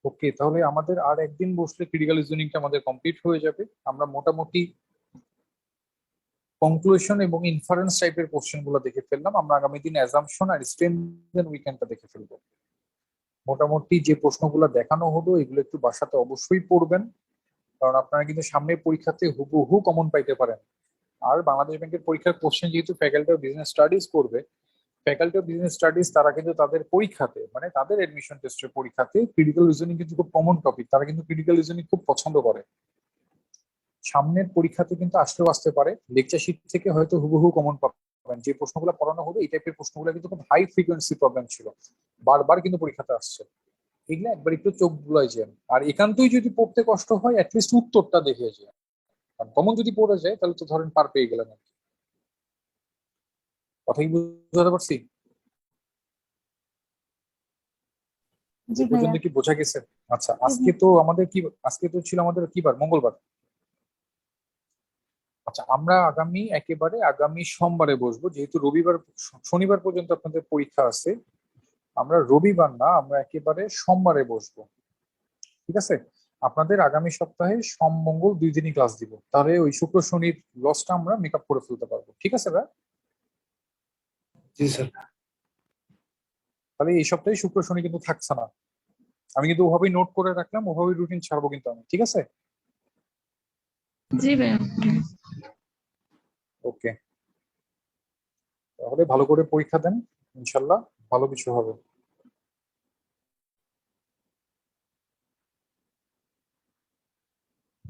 ওকে, তাহলে আমাদের আর একদিন বসলে ক্রিটিক্যাল রিজনিংটা আমাদের কমপ্লিট হয়ে যাবে। আমরা মোটামুটি কনক্লুশন এবং ইনফারেন্স টাইপের কোশ্চেন গুলো দেখে ফেললাম। আমরা আগামী দিনে অ্যাজাম্পশন আর স্ট্রেনথ উইকেন্ডটা দেখে ফেলবো। মোটামুটি যে প্রশ্নগুলো দেখানো হলো এগুলো একটু বাসাতে অবশ্যই পড়বেন, কারণ আপনারা কিন্তু সামনের পরীক্ষাতে হুবহু কমন পাইতে পারেন। আর বাংলাদেশ ব্যাংকের পরীক্ষার কোশ্চেন যেহেতু ফ্যাকাল্টি অফ বিজনেস স্টাডিজ করবে, ফ্যাকাল্টি অফ বিজনেস স্টাডিজ তারা কিন্তু তাদের পরীক্ষাতে মানে তাদের এডমিশন টেস্টের পরীক্ষাতে ক্রিটিক্যাল রিজনিং কিন্তু খুব কমন টপিক, তারা কিন্তু ক্রিটিক্যাল রিজনিং খুব পছন্দ করে। সামনের পরীক্ষাতে কিন্তু আসতেও আসতে পারে, লেকচার শিট থেকে হয়তো হুবহু কমন পাবেন। যে প্রশ্নগুলো পড়ানো হবে এই টাইপের প্রশ্নগুলো কিন্তু খুব হাই ফ্রিকোয়েন্সি প্রবলেম ছিল, বারবার কিন্তু পরীক্ষাতে আসছে। এগুলো একবার একটু চোখ বুলাই যান, আর একান্তই যদি পড়তে কষ্ট হয় অ্যাটলিস্ট উত্তরটা দেখে যায়। আর কমন যদি পড়ে যায় তাহলে তো ধরেন পার পেয়ে গেলেন আর কি। কথা কি বুঝতে পারছি? জি এ ভাইয়া। পর্যন্ত কি বোঝা গেছে? আচ্ছা, আজকে তো আমাদের কি, আজকে তো ছিল আমাদের কি বার, মঙ্গলবার। আচ্ছা, আমরা আগামী সোমবারে বসবো, যেহেতু রবিবার শনিবার পর্যন্ত আপনাদের পরীক্ষা আছে। আমরা রবিবার না, আমরা একেবারে সোমবারে বসবো, ঠিক আছে? আপনাদের আগামী সপ্তাহে সোম মঙ্গল 2 দিনই ক্লাস দিব, তাহলে ওই শুক্র শনির লসটা আমরা মেক আপ করে ফেলতে পারবো, ঠিক আছে ভাই? জি স্যার। তাহলে এই সপ্তাহে শুক্র শনি কিন্তু থাকছে না, আমি কিন্তু ওভাবেই নোট করে রাখলাম, ওভাবেই রুটিন ছাড়বো কিন্তু আমি, ঠিক আছে? জি ভাইয়া। ওকে, তাহলে ভালো করে পরীক্ষা দেন, ইনশাল্লাহ ভালো কিছু হবে।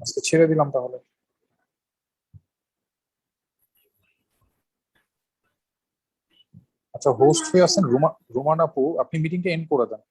আজকে ছেড়ে দিলাম তাহলে। আচ্ছা, হোস্ট হয়ে আছেন রোমান আপু, আপনি মিটিংটা এন্ড করে দেন।